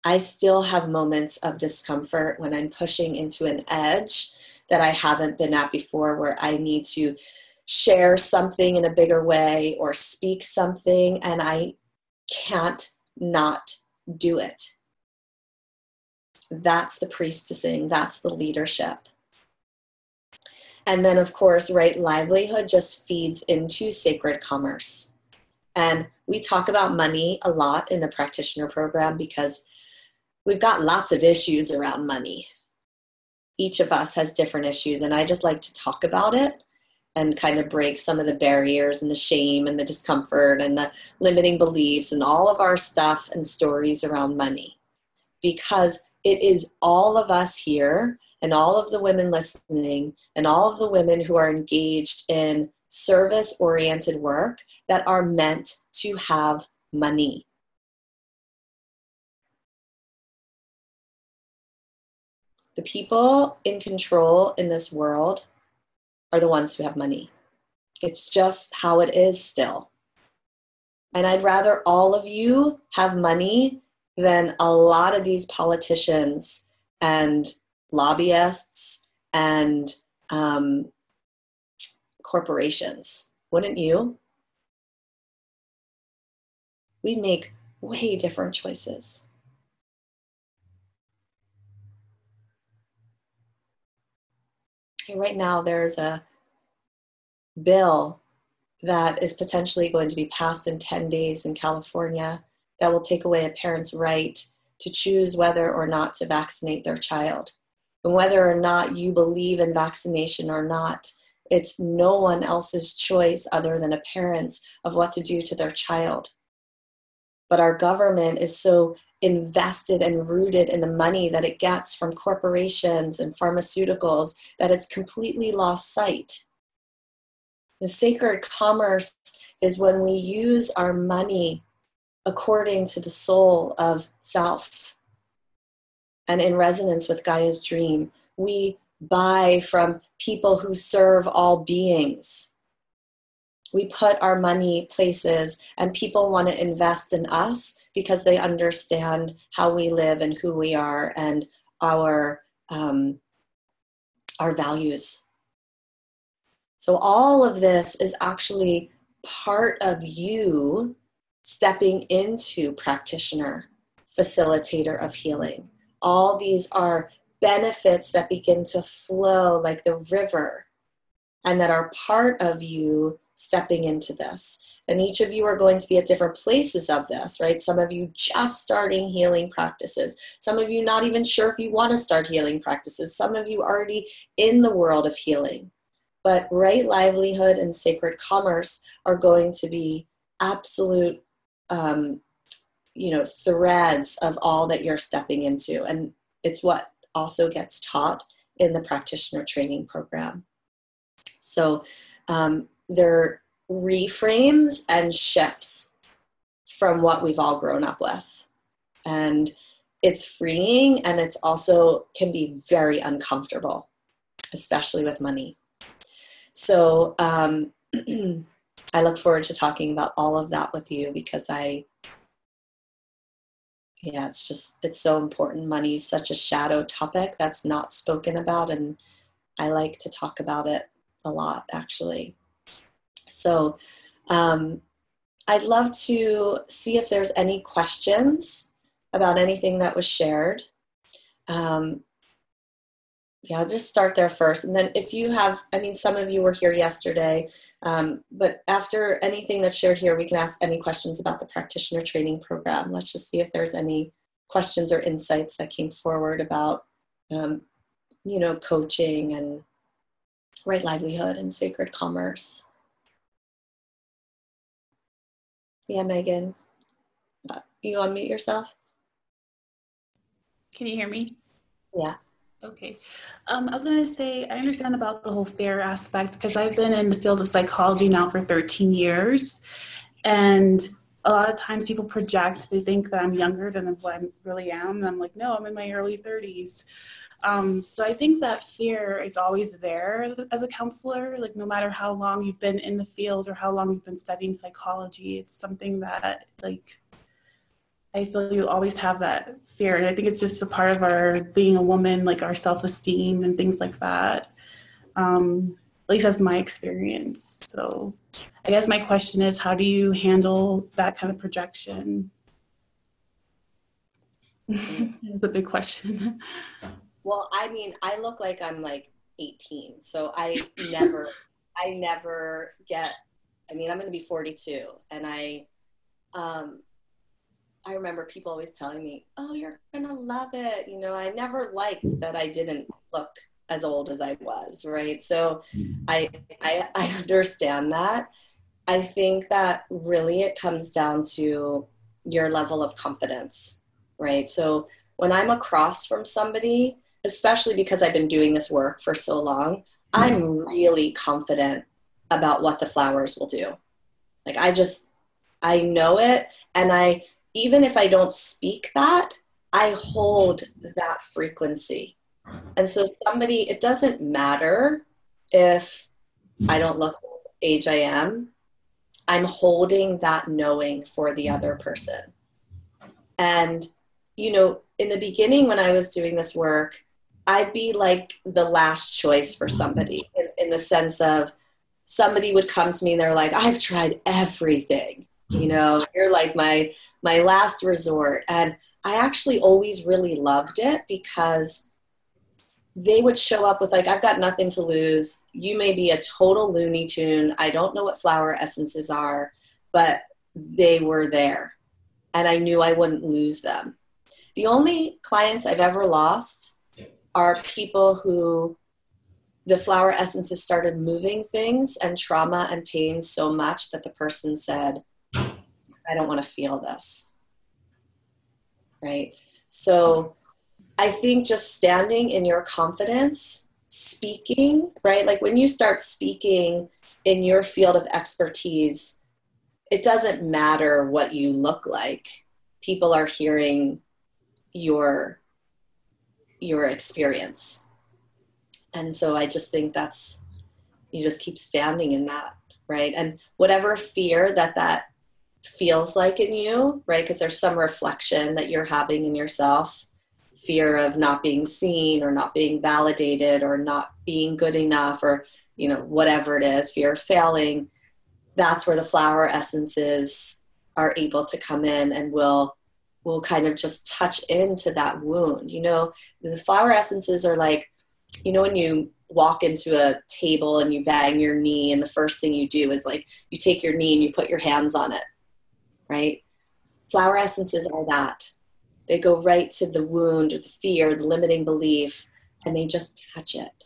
I still have moments of discomfort when I'm pushing into an edge that I haven't been at before, where I need to share something in a bigger way or speak something, and I can't not do it. That's the priestessing, that's the leadership. And then, of course, right livelihood just feeds into sacred commerce. And we talk about money a lot in the practitioner program because we've got lots of issues around money. Each of us has different issues, and I just like to talk about it and kind of break some of the barriers and the shame and the discomfort and the limiting beliefs and all of our stuff and stories around money. Because it is all of us here and all of the women listening and all of the women who are engaged in service-oriented work that are meant to have money. The people in control in this world are the ones who have money. It's just how it is still. And I'd rather all of you have money than a lot of these politicians and lobbyists and corporations. Wouldn't you? We'd make way different choices. Right now, there's a bill that is potentially going to be passed in 10 days in California that will take away a parent's right to choose whether or not to vaccinate their child. And whether or not you believe in vaccination or not, it's no one else's choice other than a parent's of what to do to their child. But our government is so invested and rooted in the money that it gets from corporations and pharmaceuticals that it's completely lost sight. The sacred commerce is when we use our money according to the soul of self and in resonance with Gaia's dream. We buy from people who serve all beings. We put our money places, and people want to invest in us because they understand how we live and who we are and our values. So all of this is actually part of you stepping into practitioner, facilitator of healing. All these are benefits that begin to flow like the river and that are part of you stepping into this. And each of you are going to be at different places of this, right? Some of you just starting healing practices. Some of you not even sure if you want to start healing practices. Some of you already in the world of healing. But right livelihood and sacred commerce are going to be absolute, threads of all that you're stepping into. And it's what also gets taught in the practitioner training program. So they're reframes and shifts from what we've all grown up with. And it's freeing, and it's also can be very uncomfortable, especially with money. So I look forward to talking about all of that with you because it's so important. Money is such a shadow topic that's not spoken about, and I like to talk about it a lot, actually. So I'd love to see if there's any questions about anything that was shared. I'll just start there first. And then if you have, some of you were here yesterday, but after anything that's shared here, we can ask any questions about the practitioner training program. Let's just see if there's any questions or insights that came forward about, coaching and right livelihood and sacred commerce. Yeah, Megan, you unmute yourself? Can you hear me? Yeah. Okay. I was going to say, I understand about the whole fair aspect because I've been in the field of psychology now for 13 years. And a lot of times people project, they think that I'm younger than what I really am. And I'm like, no, I'm in my early 30s. So I think that fear is always there as a counselor, like no matter how long you've been in the field or how long you've been studying psychology, it's something that I feel you always have that fear. And I think it's just a part of our being a woman, like our self-esteem and things like that. At least that's my experience. So I guess my question is, how do you handle that kind of projection? It's a big question. Well, I look like I'm like 18, so I never get, I'm going to be 42, and I remember people always telling me, oh, you're going to love it. I never liked that I didn't look as old as I was, right? So I understand that. I think that really it comes down to your level of confidence, right? So when I'm across from somebody, especially because I've been doing this work for so long, I'm really confident about what the flowers will do. Like I know it, and even if I don't speak that, I hold that frequency. And so somebody, it doesn't matter if I don't look the age I am, I'm holding that knowing for the other person. And, you know, in the beginning when I was doing this work, I'd be like the last choice for somebody in the sense of somebody would come to me and they're like, I've tried everything, you know, you're like my last resort. And I actually always really loved it because they would show up with like, I've got nothing to lose. You may be a total Looney Tune. I don't know what flower essences are, but they were there and I knew I wouldn't lose them. The only clients I've ever lost are people who the flower essences started moving things and trauma and pain so much that the person said, I don't want to feel this. Right? So I think just standing in your confidence, speaking, right? Like when you start speaking in your field of expertise, it doesn't matter what you look like. People are hearing your experience. And so I just think that's, you just keep standing in that, right? And whatever fear that feels like in you, right? Because there's some reflection that you're having in yourself, fear of not being seen or not being validated or not being good enough or, you know, whatever it is, fear of failing. That's where the flower essences are able to come in and will kind of just touch into that wound. You know, the flower essences are like, you know, when you walk into a table and you bang your knee and the first thing you do is like you take your knee and you put your hands on it, right? Flower essences are that. They go right to the wound or the fear, the limiting belief, and they just touch it.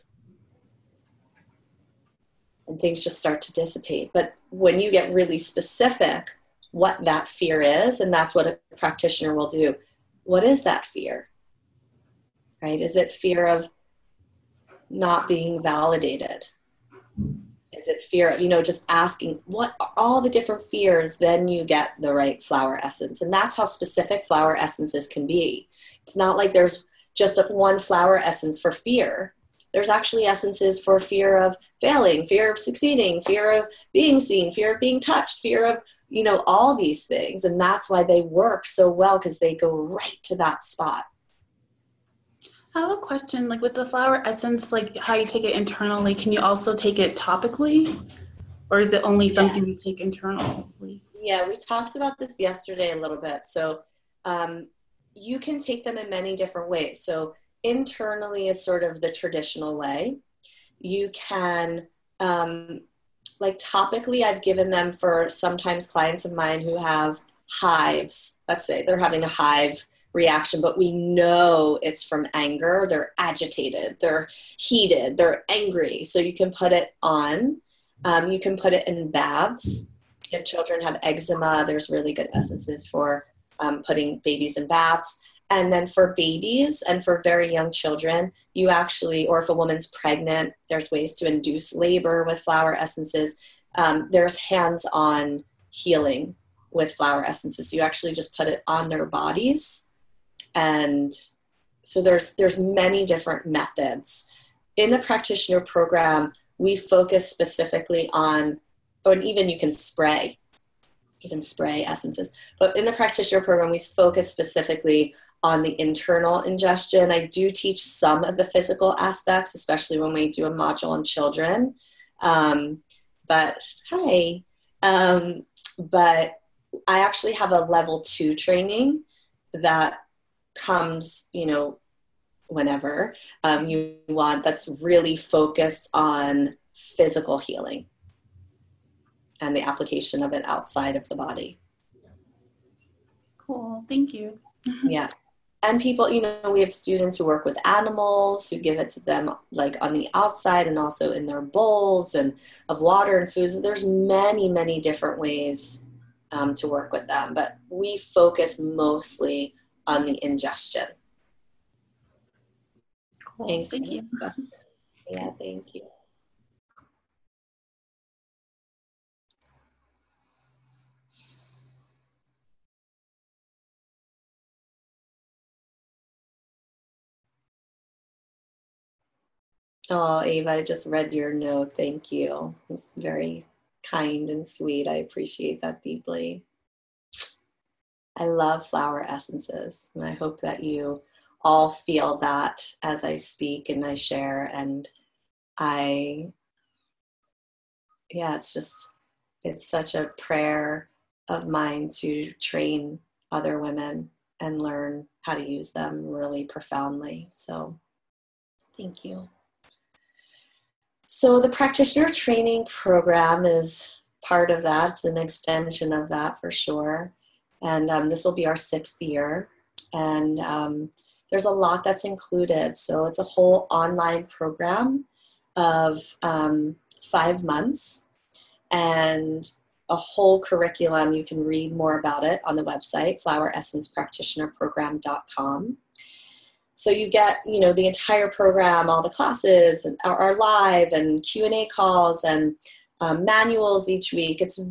And things just start to dissipate. But when you get really specific what that fear is, and that's what a practitioner will do, what is that fear? Right? Is it fear of not being validated? Is it fear of, you know, just asking what are all the different fears, then you get the right flower essence. And that's how specific flower essences can be. It's not like there's just one flower essence for fear. There's actually essences for fear of failing, fear of succeeding, fear of being seen, fear of being touched, fear of, you know, all these things. And that's why they work so well, because they go right to that spot. I have a question, like with the flower essence, like how you take it internally, can you also take it topically? Or is it only something you take internally? Yeah, we talked about this yesterday a little bit. So you can take them in many different ways. So internally is sort of the traditional way. You can, like topically, I've given them for sometimes clients of mine who have hives. Let's say they're having a hive reaction, but we know it's from anger. They're agitated, they're heated, they're angry. So you can put it on. You can put it in baths. If children have eczema, there's really good essences for putting babies in baths. And then for babies and for very young children, you actually, or if a woman's pregnant, there's ways to induce labor with flower essences. There's hands-on healing with flower essences. You actually just put it on their bodies. And so there's many different methods. In the practitioner program, we focus specifically on, or even you can spray essences. But in the practitioner program, we focus specifically on the internal ingestion. I do teach some of the physical aspects, especially when we do a module on children. But I actually have a level 2 training that comes, you know, whenever you want, that's really focused on physical healing and the application of it outside of the body. Cool, thank you. Yeah. And people, you know, we have students who work with animals who give it to them like on the outside and also in their bowls and of water and foods. There's many, many different ways to work with them, but we focus mostly on the ingestion. Cool. Thanks. Thank you. Yeah, thank you. Oh, Ava, I just read your note. Thank you. It's very kind and sweet. I appreciate that deeply. I love flower essences, and I hope that you all feel that as I speak and I share. And it's such a prayer of mine to train other women and learn how to use them really profoundly. So thank you. So the practitioner training program is part of that. It's an extension of that for sure. And this will be our 6th year. And there's a lot that's included. So it's a whole online program of 5 months and a whole curriculum. You can read more about it on the website, floweressencepractitionerprogram.com. So you get, the entire program, all the classes are live, and Q&A calls and manuals each week. It's a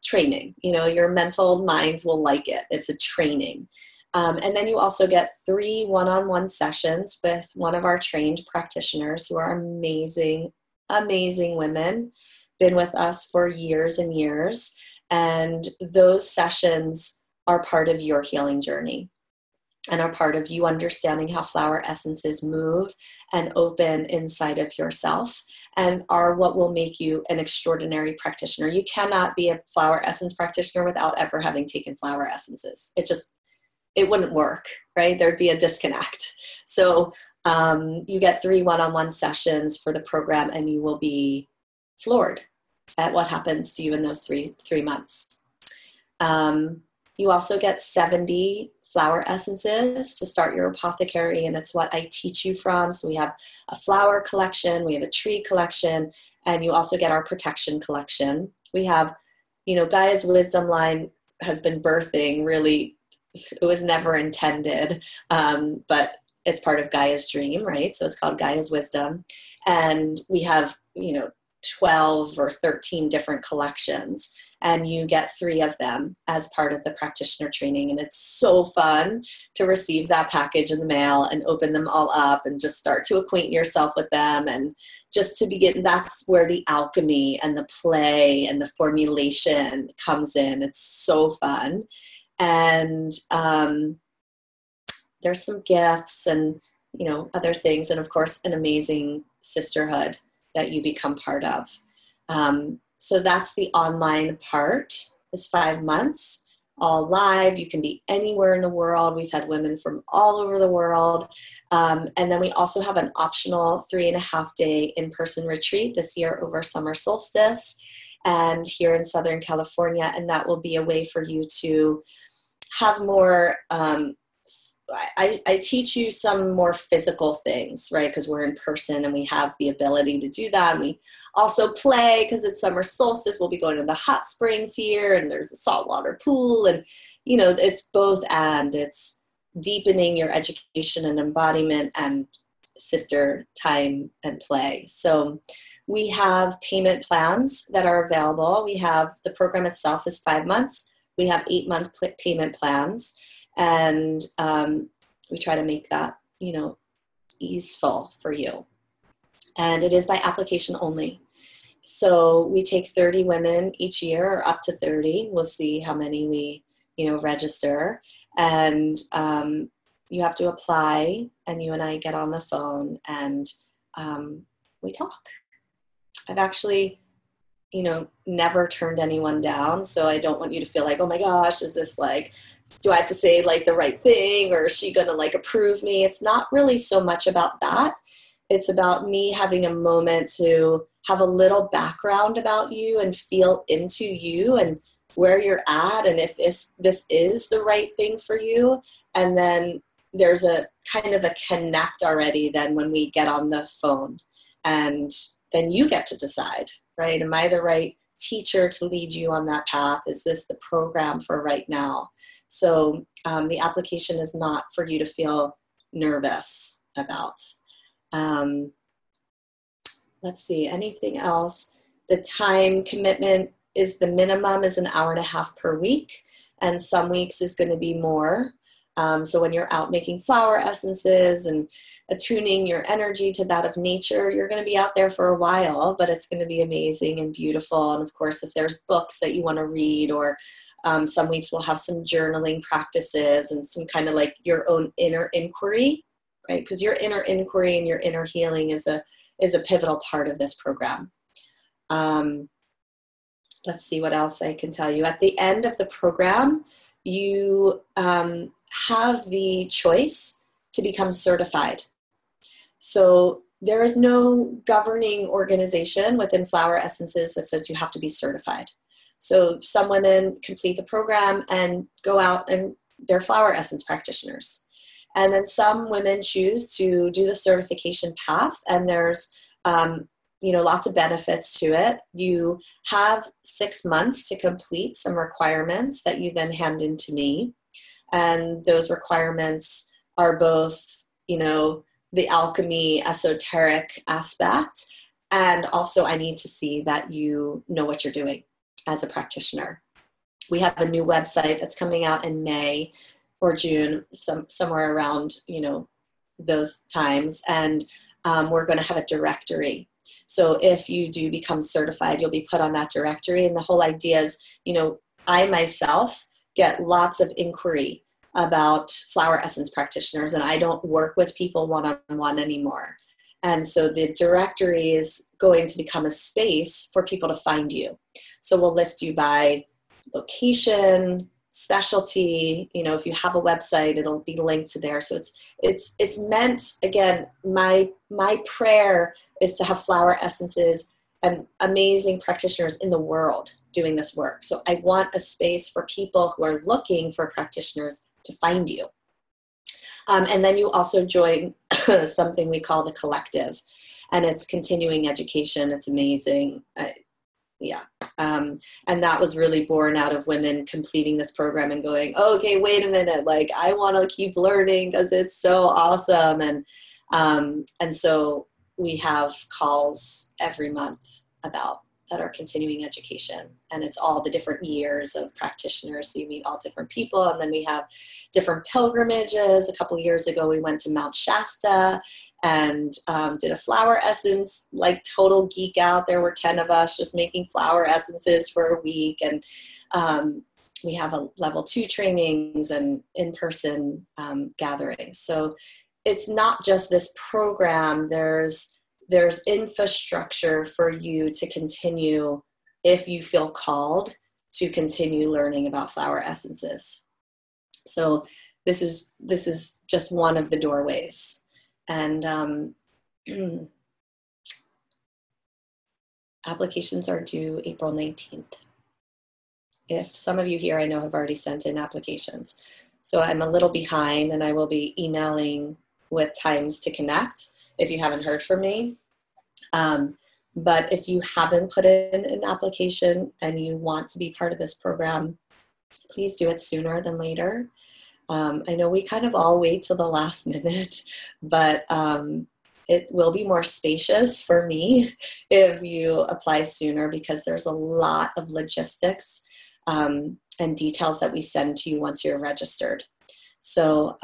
training. Your mental minds will like it. It's a training. And then you also get 3 one-on-one sessions with one of our trained practitioners who are amazing, amazing women, been with us for years and years. And those sessions are part of your healing journey and are part of you understanding how flower essences move and open inside of yourself and are what will make you an extraordinary practitioner. You cannot be a flower essence practitioner without ever having taken flower essences. It wouldn't work, right? There'd be a disconnect. So you get 3 one-on-one sessions for the program, and you will be floored at what happens to you in those three months. You also get 70 flower essences to start your apothecary, and it's what I teach you from. So we have a flower collection, we have a tree collection, and you also get our protection collection. We have, Gaia's Wisdom line has been birthing really. It was never intended, but it's part of Gaia's dream, right? So it's called Gaia's Wisdom. And we have, 12 or 13 different collections, and you get 3 of them as part of the practitioner training. And it's so fun to receive that package in the mail and open them all up and just start to acquaint yourself with them. And just to begin, that's where the alchemy and the play and the formulation comes in. It's so fun. And there's some gifts and, other things. And of course, an amazing sisterhood that you become part of. So that's the online part, is 5 months, all live. You can be anywhere in the world. We've had women from all over the world. And then we also have an optional 3.5-day in-person retreat this year over summer solstice and here in Southern California. And that will be a way for you to have more, I teach you some more physical things, right? Because we're in person and we have the ability to do that. And we also play because it's summer solstice. We'll be going to the hot springs here, and there's a saltwater pool. And, it's both, and it's deepening your education and embodiment and sister time and play. So we have payment plans that are available. We have the program itself is 5 months. We have 8-month payment plans. And we try to make that, easeful for you. And it is by application only. So we take 30 women each year, or up to 30. We'll see how many we, register. And you have to apply, and you and I get on the phone and we talk. I've actually never turned anyone down. So I don't want you to feel like, oh my gosh, is this do I have to say the right thing, or is she going to approve me? It's not really so much about that. It's about me having a moment to have a little background about you and feel into you and where you're at, and if this is the right thing for you. And then there's a kind of a connect already then when we get on the phone, and then you get to decide, right? Am I the right teacher to lead you on that path? Is this the program for right now? So the application is not for you to feel nervous about. Let's see, anything else? The time commitment is the minimum is 1.5 hours per week, and some weeks is going to be more. So when you're out making flower essences and attuning your energy to that of nature, you're going to be out there for a while, but it's going to be amazing and beautiful. And of course, if there's books that you want to read, or some weeks we'll have some journaling practices and some kind of like your own inner inquiry, right? Because your inner inquiry and your inner healing is a pivotal part of this program. Let's see what else I can tell you. At the end of the program, you have the choice to become certified. So there is no governing organization within Flower Essences that says you have to be certified. So some women complete the program and go out and they're flower essence practitioners. And then some women choose to do the certification path, and there's lots of benefits to it. You have 6 months to complete some requirements that you then hand in to me. And those requirements are both, the alchemy, esoteric aspect, and also I need to see that you know what you're doing as a practitioner. We have a new website that's coming out in May or June, somewhere around, those times. And we're going to have a directory. So if you do become certified, you'll be put on that directory. And the whole idea is, I myself get lots of inquiry about flower essence practitioners, and I don't work with people one-on-one anymore. And so the directory is going to become a space for people to find you. So we'll list you by location, specialty. If you have a website, it'll be linked to there. So it's meant, again, my prayer is to have flower essences and amazing practitioners in the world doing this work. So I want a space for people who are looking for practitioners to find you. And then you also join something we call the collective, and it's continuing education. It's amazing. And that was really born out of women completing this program and going, oh, okay, wait a minute, like I want to keep learning because it's so awesome. And so we have calls every month that are continuing education, and it's all the different years of practitioners. So you meet all different people, and then we have different pilgrimages. A couple years ago, we went to Mount Shasta and did a flower essence, like total geek out. There were 10 of us just making flower essences for a week. And we have a level 2 trainings and in-person gatherings. So it's not just this program. There's infrastructure for you to continue if you feel called to continue learning about flower essences. So this is just one of the doorways. And applications are due April 19th. If some of you here I know have already sent in applications. So I'm a little behind, and I will be emailing with times to connect if you haven't heard from me. But if you haven't put in an application and you want to be part of this program, please do it sooner than later. I know we kind of all wait till the last minute, but it will be more spacious for me if you apply sooner, because there's a lot of logistics and details that we send to you once you're registered. So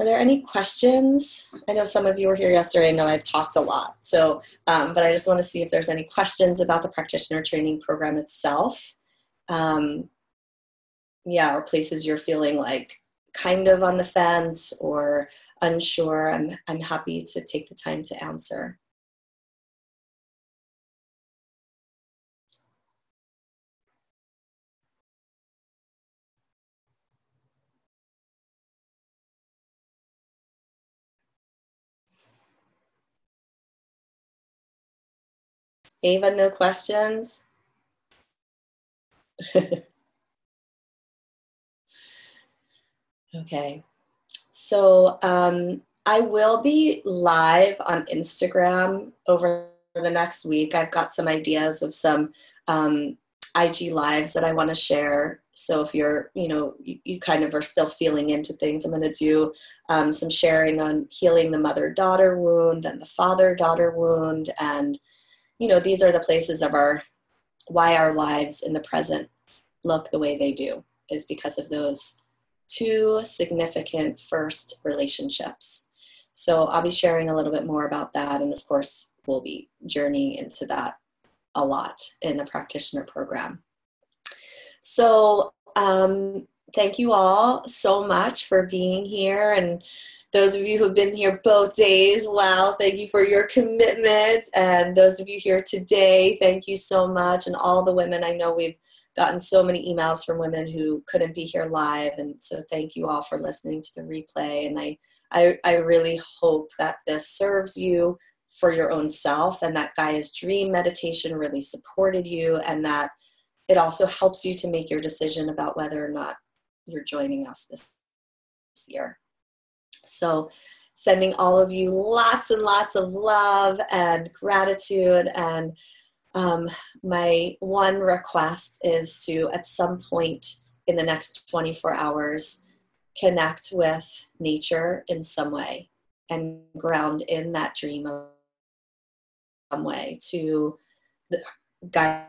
are there any questions? I know some of you were here yesterday. I know I've talked a lot. So, but I just want to see if there's any questions about the practitioner training program itself. Or places you're feeling like kind of on the fence or unsure. I'm happy to take the time to answer. Ava, no questions? Okay. So I will be live on Instagram over the next week. I've got some ideas of some IG lives that I want to share. So if you're, you kind of are still feeling into things, I'm going to do some sharing on healing the mother-daughter wound and the father-daughter wound. And, these are the places of why our lives in the present look the way they do, is because of those 2 significant first relationships. So I'll be sharing a little bit more about that. And of course, we'll be journeying into that a lot in the practitioner program. So thank you all so much for being here. And those of you who have been here both days, wow, thank you for your commitment. And those of you here today, thank you so much. And all the women, I know we've gotten so many emails from women who couldn't be here live. And so thank you all for listening to the replay. And I really hope that this serves you for your own self, and that Gaia's Dream meditation really supported you, and that it also helps you to make your decision about whether or not you're joining us this year. So sending all of you lots and lots of love and gratitude. And my one request is to, at some point in the next 24 hours, connect with nature in some way and ground in that dream of some way to the Gaia